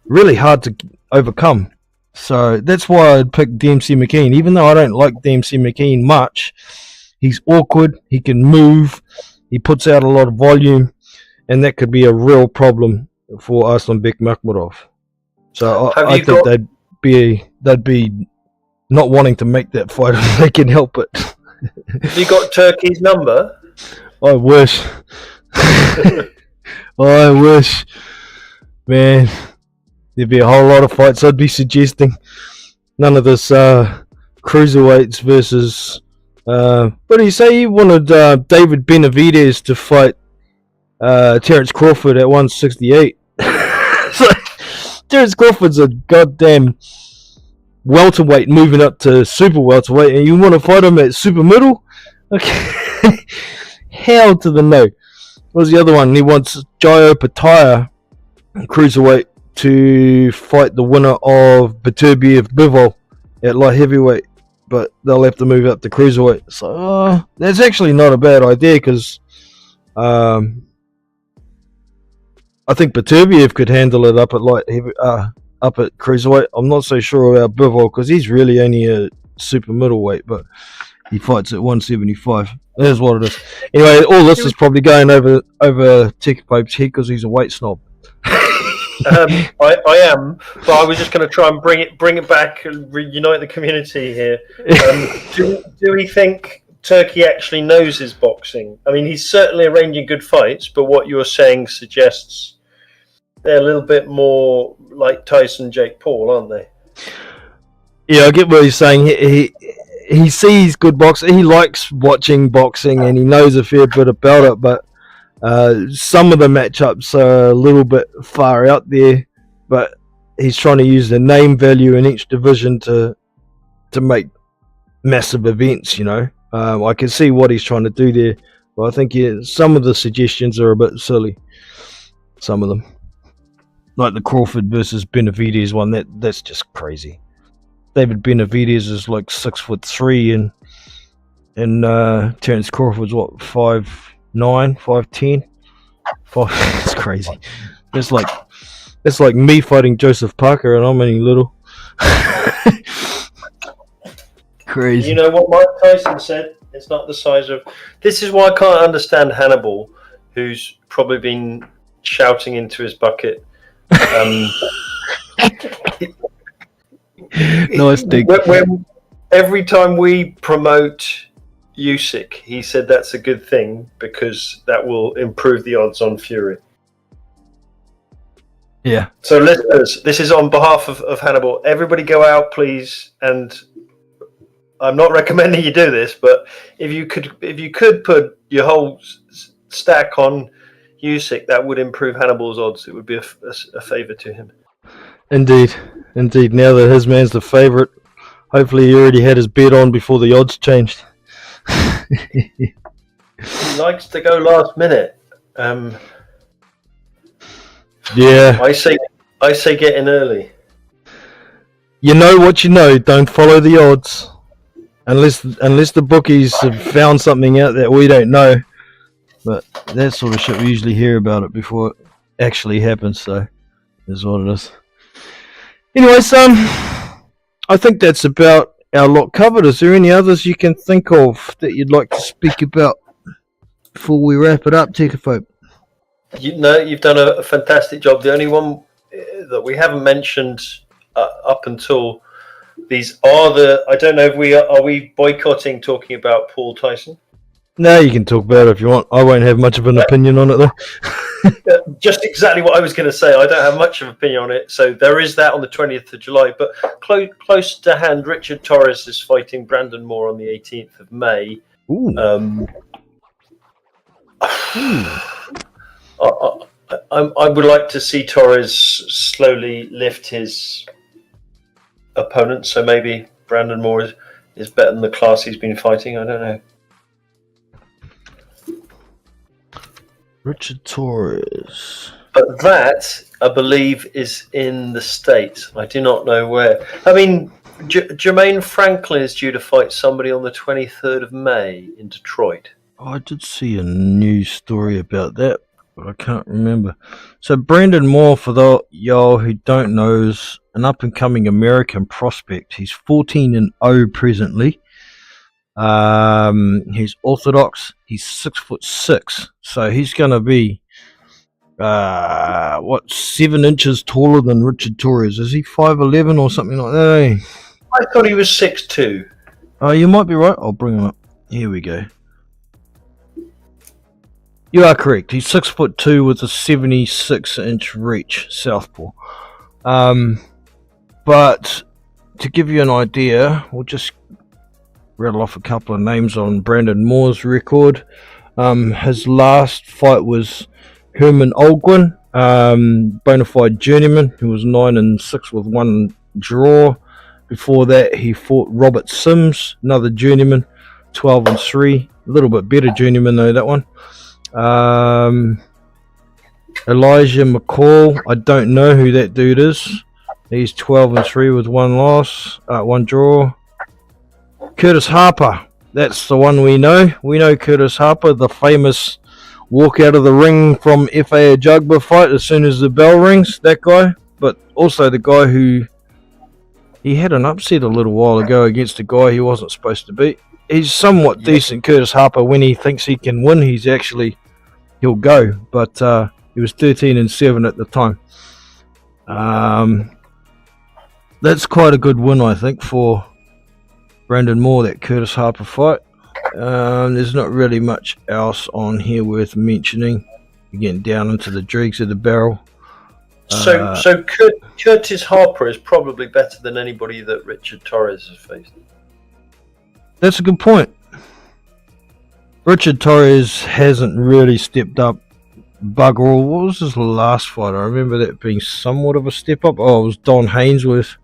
really hard to overcome. So that's why I'd pick DMC McKean. Even though I don't like DMC McKean much, he's awkward, he can move, he puts out a lot of volume, and that could be a real problem for Arslanbek Makhmudov. So I think they'd be not wanting to make that fight if they can help it. Have you got Turkey's number? I wish. I wish. Man, there'd be a whole lot of fights I'd be suggesting. None of this cruiserweights versus... what do you say? You wanted David Benavidez to fight Terence Crawford at 168. So, Terence Crawford's a goddamn welterweight moving up to super welterweight, and you want to fight him at super middle? Okay. Hell to the no. What was the other one? He wants Jio Pataya, cruiserweight, to fight the winner of Beterbiev Bivol at light heavyweight, but they'll have to move up to cruiserweight. So that's actually not a bad idea, because I think Beterbiev could handle it up at light heavy, up at cruiserweight. I'm not so sure about Bivol, because he's really only a super middleweight, but he fights at 175. That's what it is. Anyway, all this is probably going over Ticker Pope's head because he's a weight snob. I am, but I was just going to try and bring it back and reunite the community here. Do we think Turkey actually knows his boxing? I mean, he's certainly arranging good fights, but what you're saying suggests they're a little bit more like Tyson, Jake Paul, aren't they? Yeah, I get what he's saying. He sees good boxing. He likes watching boxing, and he knows a fair bit about it. But some of the matchups are a little bit far out there. But he's trying to use the name value in each division to make massive events. You know, I can see what he's trying to do there. But I think some of the suggestions are a bit silly. Some of them. Like the Crawford versus Benavidez one, that's just crazy. David Benavidez is like 6'3", and Terence Crawford's what, 5'9", 5'10". It's crazy. It's like me fighting Joseph Parker, and I'm only little. Crazy. You know what Mike Tyson said? It's not the size of. This is why I can't understand Hannibal, who's probably been shouting into his bucket. Nice dig. When every time we promote Usyk, he said that's a good thing because that will improve the odds on Fury. Yeah. So listeners, this is on behalf of Hannibal. Everybody go out, please. And I'm not recommending you do this, but if you could put your whole stack on Usyk, that would improve Hannibal's odds. It would be a favour to him. Indeed. Now that his man's the favourite, hopefully he already had his bet on before the odds changed. He likes to go last minute. Yeah. I say get in early. You know what you know. Don't follow the odds, unless the bookies have found something out that we don't know. But that sort of shit, we usually hear about it before it actually happens. So that's what it is. Anyways, I think that's about our lot covered. Is there any others you can think of that you'd like to speak about before we wrap it up, Tekaphobe? You've done a fantastic job. The only one that we haven't mentioned up until these are I don't know if are we boycotting talking about Paul Tyson? No, you can talk about it if you want. I won't have much of an opinion on it though. Just exactly what I was going to say. I don't have much of an opinion on it. So there is that on the 20th of July. But close to hand, Richard Torres is fighting Brandon Moore on the 18th of May. Ooh. I would like to see Torres slowly lift his opponent. So maybe Brandon Moore is better than the class he's been fighting. I don't know. Richard Torres. But that, I believe, is in the States. I do not know where. I mean, Jermaine Franklin is due to fight somebody on the 23rd of May in Detroit. I did see a news story about that, but I can't remember. So Brandon Moore, for y'all who don't know, is an up-and-coming American prospect. He's 14-0 presently. He's orthodox. He's 6'6", so he's going to be 7 inches taller than Richard Torres. Is he 5'11" or something like that? Eh? I thought he was 6'2". Oh, you might be right. I'll bring him up. Here we go. You are correct. He's 6'2" with a 76-inch reach, southpaw. But to give you an idea, we'll just rattle off a couple of names on Brandon Moore's record. His last fight was Herman Olguin, bona fide journeyman, who was 9-6 with 1 draw. Before that, he fought Robert Sims, another journeyman, 12-3, a little bit better journeyman though, that one. Elijah McCall, I don't know who that dude is. He's 12-3 with 1 loss, 1 draw. Curtis Harper, that's the one we know. We know Curtis Harper, the famous walk out of the ring from FA Ajagba fight as soon as the bell rings, that guy. But also the guy who, he had an upset a little while ago against a guy he wasn't supposed to beat. He's somewhat decent, Curtis Harper. When he thinks he can win, he'll go. But he was 13-7 at the time. That's quite a good win, I think, for Brandon Moore, that Curtis Harper fight. There's not really much else on here worth mentioning. We're getting down into the dregs of the barrel. So Curtis Harper is probably better than anybody that Richard Torres has faced. That's a good point. Richard Torres hasn't really stepped up bugger all. What was his last fight? I remember that being somewhat of a step up. Oh, it was Don Hainsworth,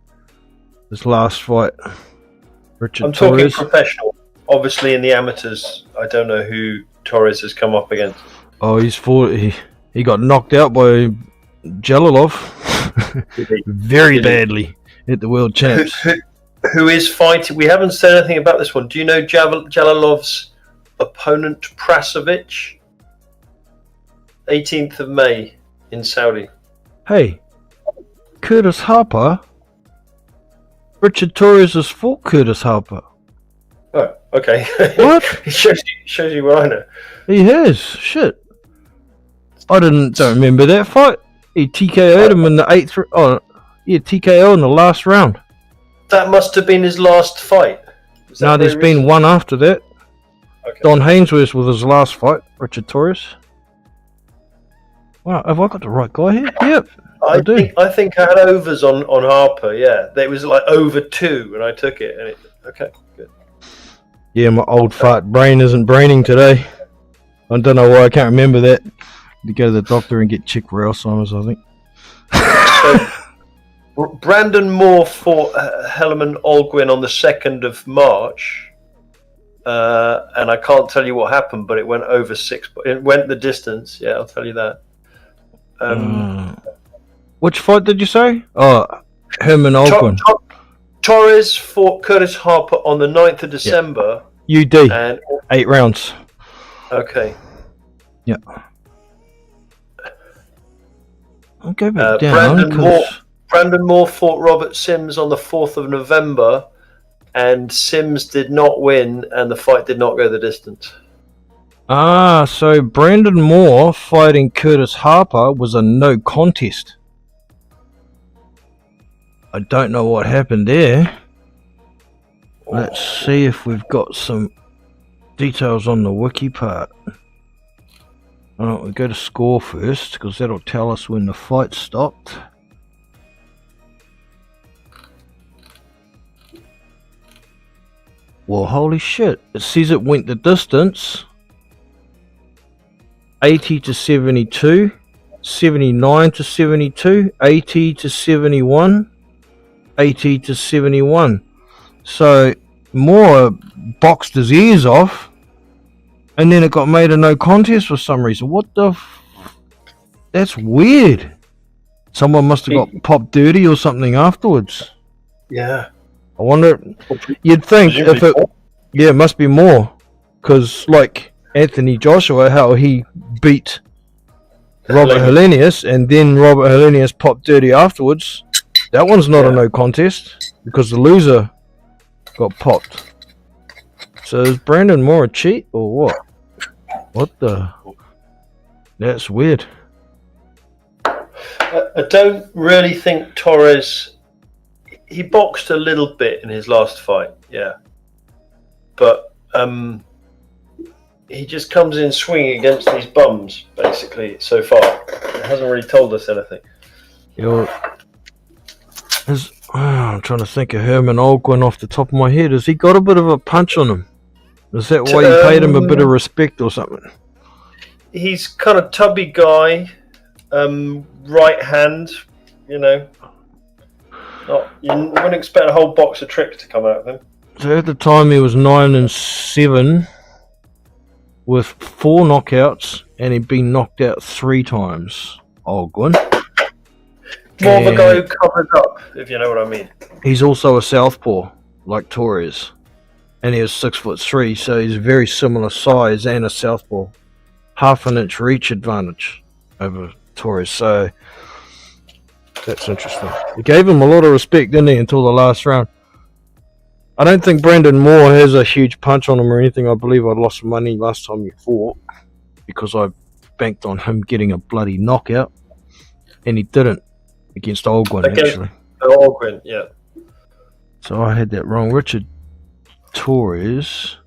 his last fight. I'm talking professional. Obviously, in the amateurs, I don't know who Torres has come up against. Oh, he got knocked out by Jalalov very badly at the World Champs. Who is fighting? We haven't said anything about this one. Do you know Jalalov's opponent, Prasovic? 18th of May in Saudi. Hey, Curtis Harper. Richard Torres has fought Curtis Harper. Oh, okay. What? It shows you what I know. He has. Shit. I don't remember that fight. He TKO'd him in the 8th. Oh, yeah, TKO in the last round. That must have been his last fight. No, there's been one after that. Okay. Don Hainsworth was his last fight. Richard Torres. Wow, have I got the right guy here? Yep. I think I had overs on Harper. Yeah, it was like over 2, and I took it. And okay, good. Yeah, my old fart brain isn't braining today. I don't know why I can't remember that to go to the doctor and get checked for Alzheimer's, I think. So, Brandon Moore fought Helaman Olguin on the 2nd of March, and I can't tell you what happened, but it went over 6. It went the distance. Yeah, I'll tell you that. Which fight did you say? Oh, Herman Olguin. Torres fought Curtis Harper on the 9th of December. UD. And 8 rounds. Okay. Yeah. I'll go back down. Brandon Moore fought Robert Sims on the 4th of November, and Sims did not win, and the fight did not go the distance. So Brandon Moore fighting Curtis Harper was a no contest. I don't know what happened there. Let's see if we've got some details on the wiki part. We'll go to score first, because that'll tell us when the fight stopped. Well, holy shit. It says it went the distance. 80 to 72, 79 to 72, 80 to 71, 80 to 71. So Moore boxed his ears off, and then it got made a no contest for some reason. What the that's weird. Someone must have got popped dirty or something afterwards. Yeah. I wonder, you'd think if it, it must be more, because like Anthony Joshua, how he beat Robert Helenius, and then Robert Helenius popped dirty afterwards. That one's not a no contest, because the loser got popped. So is Brandon Moore a cheat, or what? What the? That's weird. I don't really think Torres... He boxed a little bit in his last fight, yeah. But he just comes in swinging against these bums, basically, so far. It hasn't really told us anything. I'm trying to think of Herman Olguin off the top of my head. Has he got a bit of a punch on him? Is that why you paid him a bit of respect or something? He's kind of tubby guy, right hand, you know. You wouldn't expect a whole box of tricks to come out of him. So at the time he was 9-7 with 4 knockouts, and he'd been knocked out 3 times. Olguin. More of a guy who covers up, if you know what I mean. He's also a southpaw, like Torres, and he was 6'3", so he's a very similar size and a southpaw. Half an inch reach advantage over Torres, so that's interesting. He gave him a lot of respect, didn't he, until the last round. I don't think Brandon Moore has a huge punch on him or anything. I believe I lost money last time he fought because I banked on him getting a bloody knockout, and he didn't against Olguin, actually. Olguin, yeah. So I had that wrong. Richard Torres,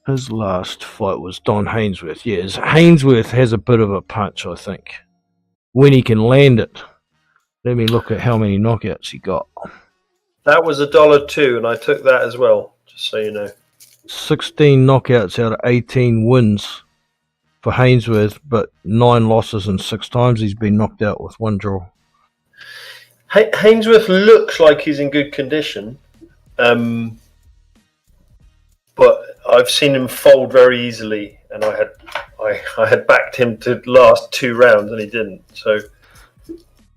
his last fight was Don Hainsworth. Yes, Hainsworth has a bit of a punch, I think, when he can land it. Let me look at how many knockouts he got. That was $1.02, and I took that as well, just so you know. 16 knockouts out of 18 wins for Hainsworth, but 9 losses and 6 times he's been knocked out with 1 draw. Hainsworth looks like he's in good condition, but I've seen him fold very easily, and I had backed him to last 2 rounds, and he didn't. So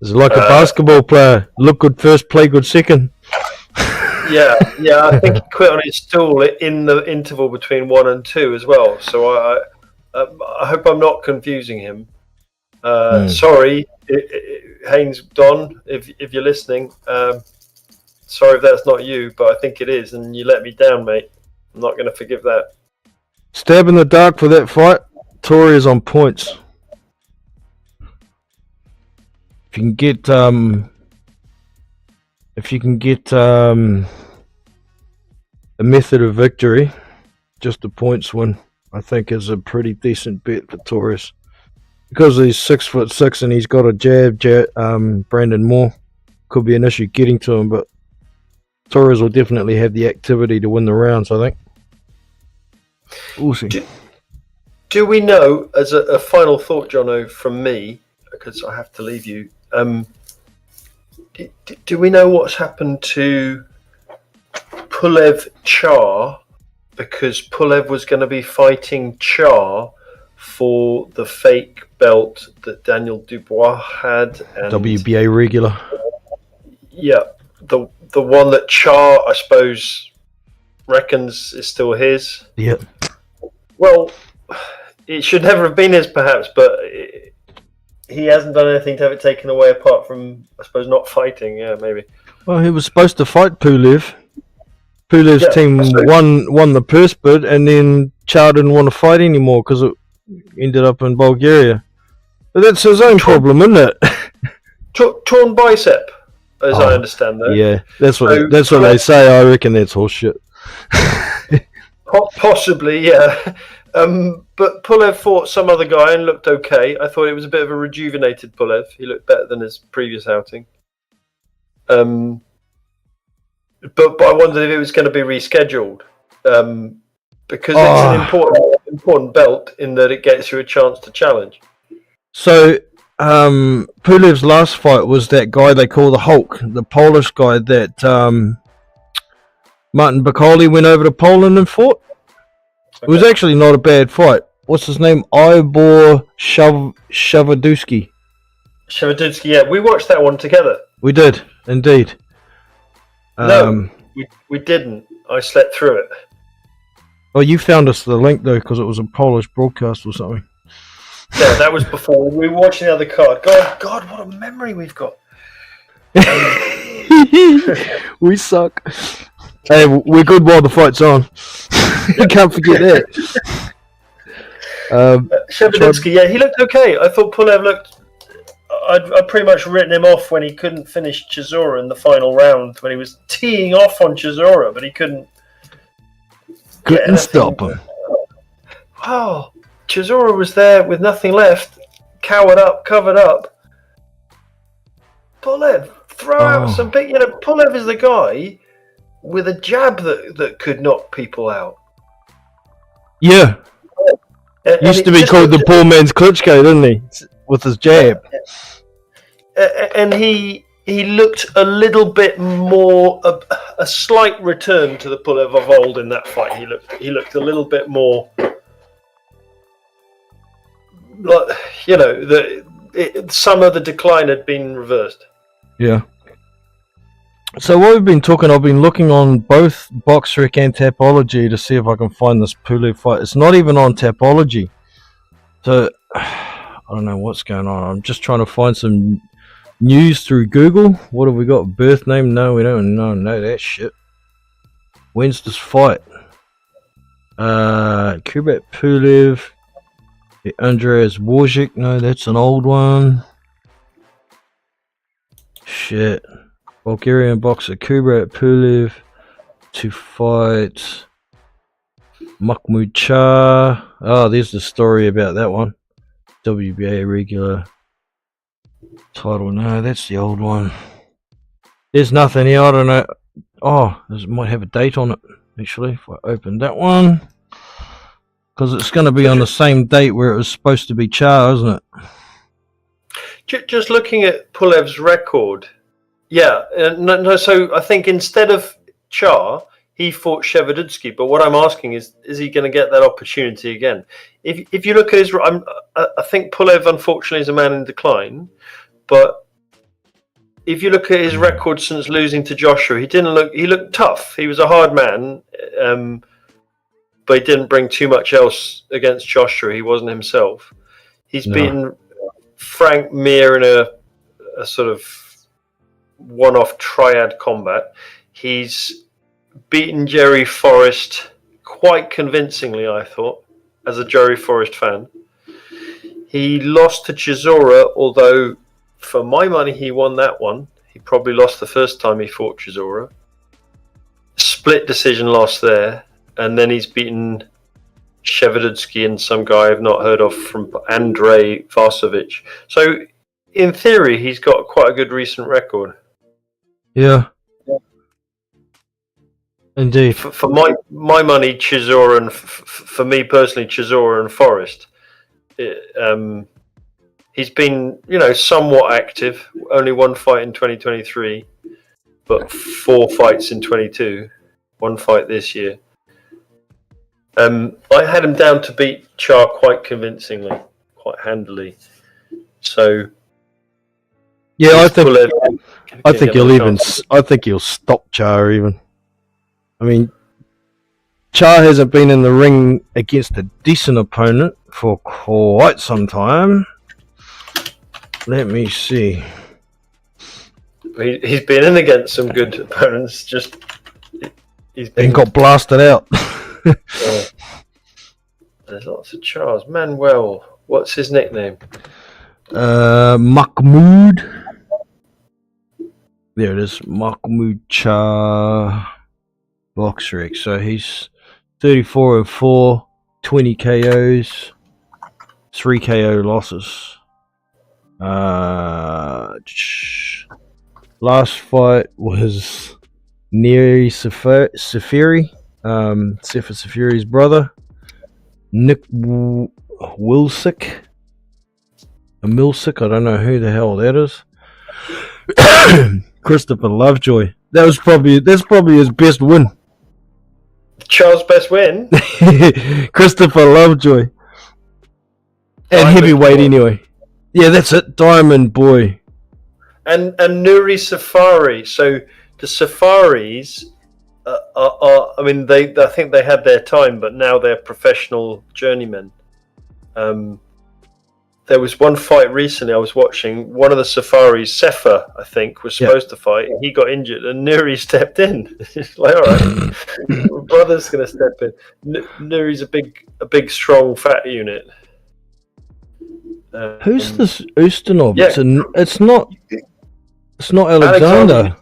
it's like a basketball player: look good first, play good second. Yeah. I think he quit on his stool in the interval between 1 and 2 as well. So I hope I'm not confusing him. Sorry, Haynes Don, if you're listening. Sorry if that's not you, but I think it is, and you let me down, mate. I'm not going to forgive that. Stab in the dark for that fight. Torres is on points. If you can get a method of victory, just a points win, I think is a pretty decent bet for Torres. Because he's 6'6" and he's got a jab, Brandon Moore could be an issue getting to him, but Torres will definitely have the activity to win the rounds, I think. We'll see. Do we know, as a final thought, Jono, from me, because I have to leave you, do we know what's happened to Pulev Char? Because Pulev was going to be fighting Char for the fake belt that Daniel Dubois had. And WBA regular. yeah, the one that Char, I suppose, reckons is still his. Yeah. Well, it should never have been his, perhaps, but he hasn't done anything to have it taken away apart from, I suppose, not fighting. Yeah, maybe. Well, he was supposed to fight Pulev. Pulev's team won the purse bid, and then Char didn't want to fight anymore because it ended up in Bulgaria. But that's his own problem, isn't it? Torn bicep, as I understand that. Yeah, that's what they say. I reckon that's horseshit. Possibly, yeah. But Pulev fought some other guy and looked okay. I thought it was a bit of a rejuvenated Pulev. He looked better than his previous outing. But I wondered if it was going to be rescheduled, because it's an important belt in that it gets you a chance to challenge. So Pulev's last fight was that guy they call the Hulk, the Polish guy that Martin Bakali went over to Poland and fought. Okay. It was actually not a bad fight. What's his name? Ivor Shavaduski. Shavaduski, yeah. We watched that one together. We did, indeed. No, we didn't. I slept through it. Oh, you found us the link, though, because it was a Polish broadcast or something. Yeah, that was before. We were watching the other card. God, what a memory we've got. We suck. Hey, we're good while the fight's on. You can't forget that. Shevchensky, yeah, he looked okay. I thought Pulev looked... I'd pretty much written him off when he couldn't finish Chisora in the final round, when he was teeing off on Chisora, but he couldn't stop him. Wow, Chisora was there with nothing left, covered up. Pulev, throw out some big... Pulev is the guy with a jab that could knock people out. Yeah. Used to be called the poor man's Klitschko, didn't he? With his jab. And he looked a little bit more... A slight return to the Pulev of old in that fight. He looked a little bit more... Like, some of the decline had been reversed. Yeah. So what we've been talking, I've been looking on both BoxRec and Tapology to see if I can find this Pulev fight. It's not even on Tapology. So, I don't know what's going on. I'm just trying to find some news through Google. What have we got? Birth name? No, we don't know that shit. When's this fight? Kubrat Pulev. Andreas Wojcik. No, that's an old one. Shit. Bulgarian boxer Kubrat Pulev to fight Mahmoud Char. Oh, there's the story about that one. WBA regular title. No, that's the old one. There's nothing here. I don't know. Oh, this might have a date on it, actually, if I open that one. Because it's going to be on the same date where it was supposed to be Char, isn't it? Just looking at Pulev's record... Yeah, no. So I think instead of Char, he fought Shevchensky. But what I'm asking is he going to get that opportunity again? If you look at his, I think Pulev unfortunately is a man in decline. But if you look at his record since losing to Joshua, he looked tough. He was a hard man, but he didn't bring too much else against Joshua. He wasn't himself. He's beaten Frank Mir in a sort of one-off triad combat. He's beaten Jerry Forrest quite convincingly, I thought, as a Jerry Forrest fan. He lost to Chisora, although for my money he won that one. He probably lost the first time he fought Chisora. Split decision loss there, and then he's beaten Shevchensky and some guy I've not heard of from Andrei Varsovich. So in theory he's got quite a good recent record. Yeah. Indeed. For my money, Chisora and for me personally, Chisora and Forrest. He's been, somewhat active. Only one fight in 2023, but 4 fights in 22. 1 fight this year. I had him down to beat Char quite convincingly, quite handily. So, yeah, I think he'll stop Char even. I mean, Char hasn't been in the ring against a decent opponent for quite some time. Let me see. He's been in against some good opponents. Just he's been got blasted out. There's lots of Chars. Manuel, what's his nickname? Mahmoud. There it is, Mahmoud Char Boxrec. So he's 34-4, 20 KOs, 3 KO losses. Last fight was Neri Safiri, Sefa Safiri's brother. Nick Milsick, I don't know who the hell that is. Christopher Lovejoy. That's probably his best win. Charles' best win. Christopher Lovejoy. And heavyweight boy. Anyway. Yeah, that's it. Diamond Boy. And Nuri Safari. So the Safaris are I mean, I think they had their time, but now they're professional journeymen. There was one fight recently I was watching. One of the Safaris, Sefa, I think, was supposed to fight. He got injured, and Nuri stepped in. It's like, all right, my brother's going to step in. Nuri's a big, strong, fat unit. Who's this Ustinov? Yeah. It's not Alexander.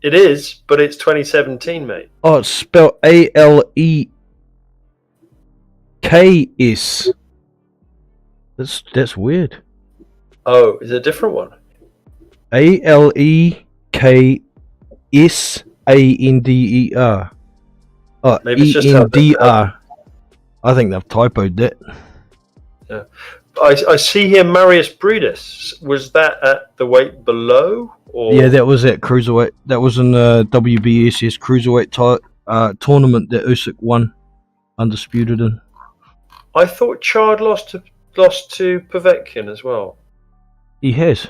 It is, but it's 2017, mate. Oh, it's spelled Alekks. That's weird. Oh, is it a different one? Aleksander. Oh, maybe it's just Endr. I think they've typoed that. Yeah. I see here Marius Brutus. Was that at the weight below? Or? Yeah, that was at cruiserweight. That was in the WBSS cruiserweight tournament that Usyk won, undisputed in. I thought Chard lost to Povetkin as well. He has.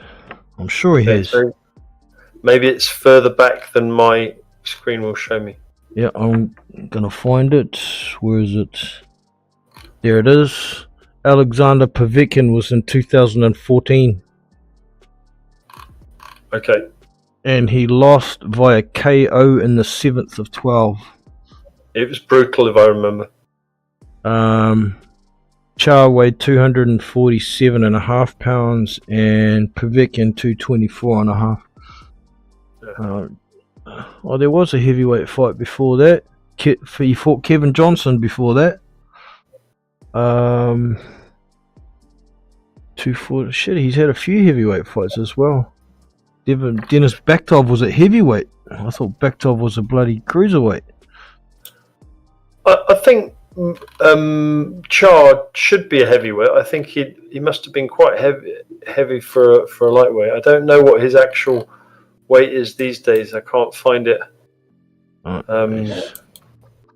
I'm sure he has. So maybe it's further back than my screen will show me. Yeah, I'm gonna find it. Where is it? There it is. Alexander Povetkin was in 2014. Okay. And he lost via KO in the 7th of 12. It was brutal, if I remember. Char weighed 247.5 pounds and Povetkin 224.5. There was a heavyweight fight before that. He fought Kevin Johnson before that. 240. Shit, he's had a few heavyweight fights as well. Denis Baktov was at heavyweight. I thought Baktov was a bloody cruiserweight. I think Chard should be a heavyweight. I think he must have been quite heavy for a lightweight. I don't know what his actual weight is these days. I can't find it.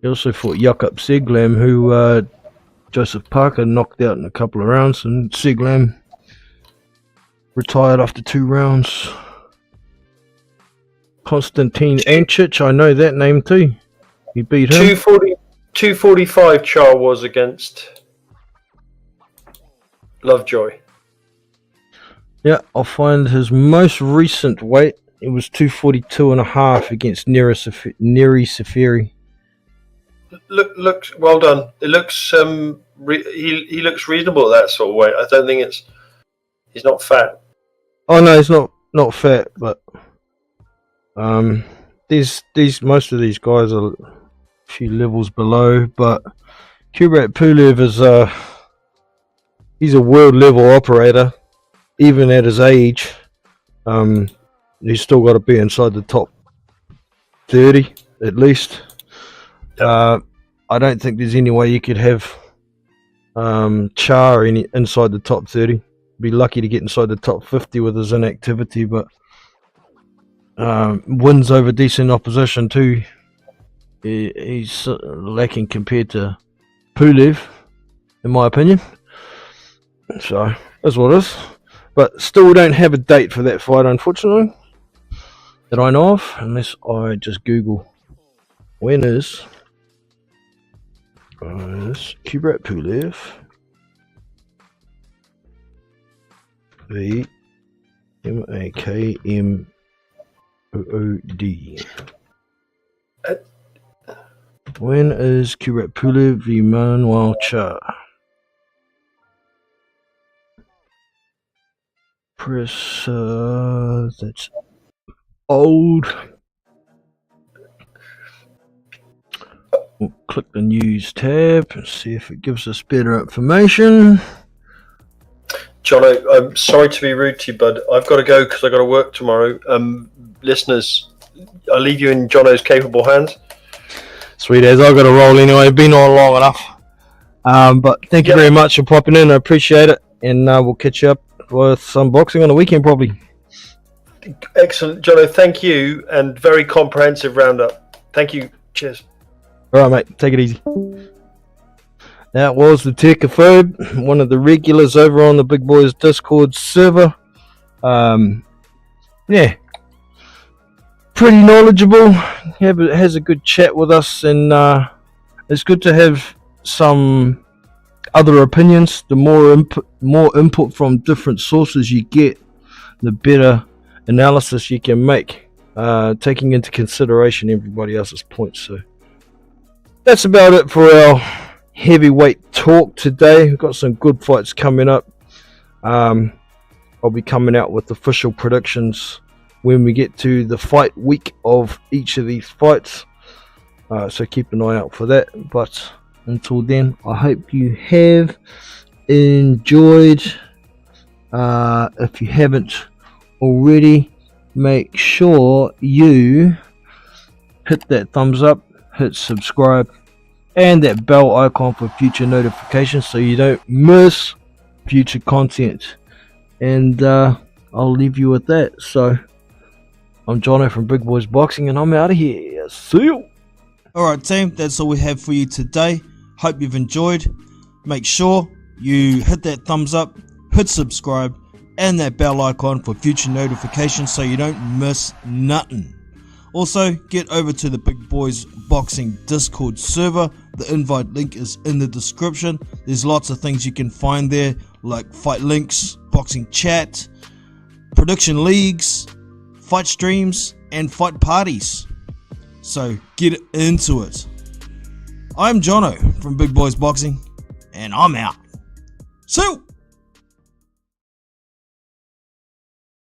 He also fought Jakob Seglam, who Joseph Parker knocked out in a couple of rounds, and Seglam retired after 2 rounds. Konstantin Anchich, I know that name too. He beat him. 245 Char was against Lovejoy. Yeah, I'll find his most recent weight. It was 242.5 against Neri Safiri. Looks well done. It looks he looks reasonable at that sort of weight. I don't think he's not fat. Oh no, he's not fat, but these most of these guys are a few levels below. But Kubrat Pulev is he's a world level operator, even at his age. He's still got to be inside the top 30 at least. I don't think there's any way you could have Char inside the top 30. Be lucky to get inside the top 50 with his inactivity, but wins over decent opposition too. He's lacking compared to Pulev, in my opinion. So that's what it is. But still, we don't have a date for that fight, unfortunately, that I know of, unless I just Google when is Kubrat Pulev v Makmood. When is Kubrat Pulev v Manuel Char? Press, that's old. We'll click the news tab and see if it gives us better information. John, I'm sorry to be rude to you, bud. I've got to go because I've got to work tomorrow. Listeners, I leave you in Jono's capable hands. Sweet as, I've got to roll anyway. Been on long enough. But thank you very much for popping in. I appreciate it. And we'll catch you up with some boxing on the weekend probably. Excellent, Jono. Thank you. And very comprehensive roundup. Thank you. Cheers. All right, mate. Take it easy. That was the Tekaphobe, one of the regulars over on the Big Boys Discord server. Yeah, pretty knowledgeable. Has a good chat with us, and it's good to have some other opinions. The more input from different sources you get, the better analysis you can make, taking into consideration everybody else's points. So that's about it for our heavyweight talk today. We've got some good fights coming up. I'll be coming out with official predictions when we get to the fight week of each of these fights, so keep an eye out for that. But until then, I hope you have enjoyed. If you haven't already, make sure you hit that thumbs up, hit subscribe, and that bell icon for future notifications so you don't miss future content. And I'll leave you with that. So I'm Jono from Big Boys Boxing, and I'm out of here. See you. Alright team, that's all we have for you today. Hope you've enjoyed. Make sure you hit that thumbs up, hit subscribe, and that bell icon for future notifications so you don't miss nothing. Also, get over to the Big Boys Boxing Discord server. The invite link is in the description. There's lots of things you can find there, like fight links, boxing chat, prediction leagues, fight streams, and fight parties. So get into it. I'm Jono from Big Boys Boxing, and I'm out. See you.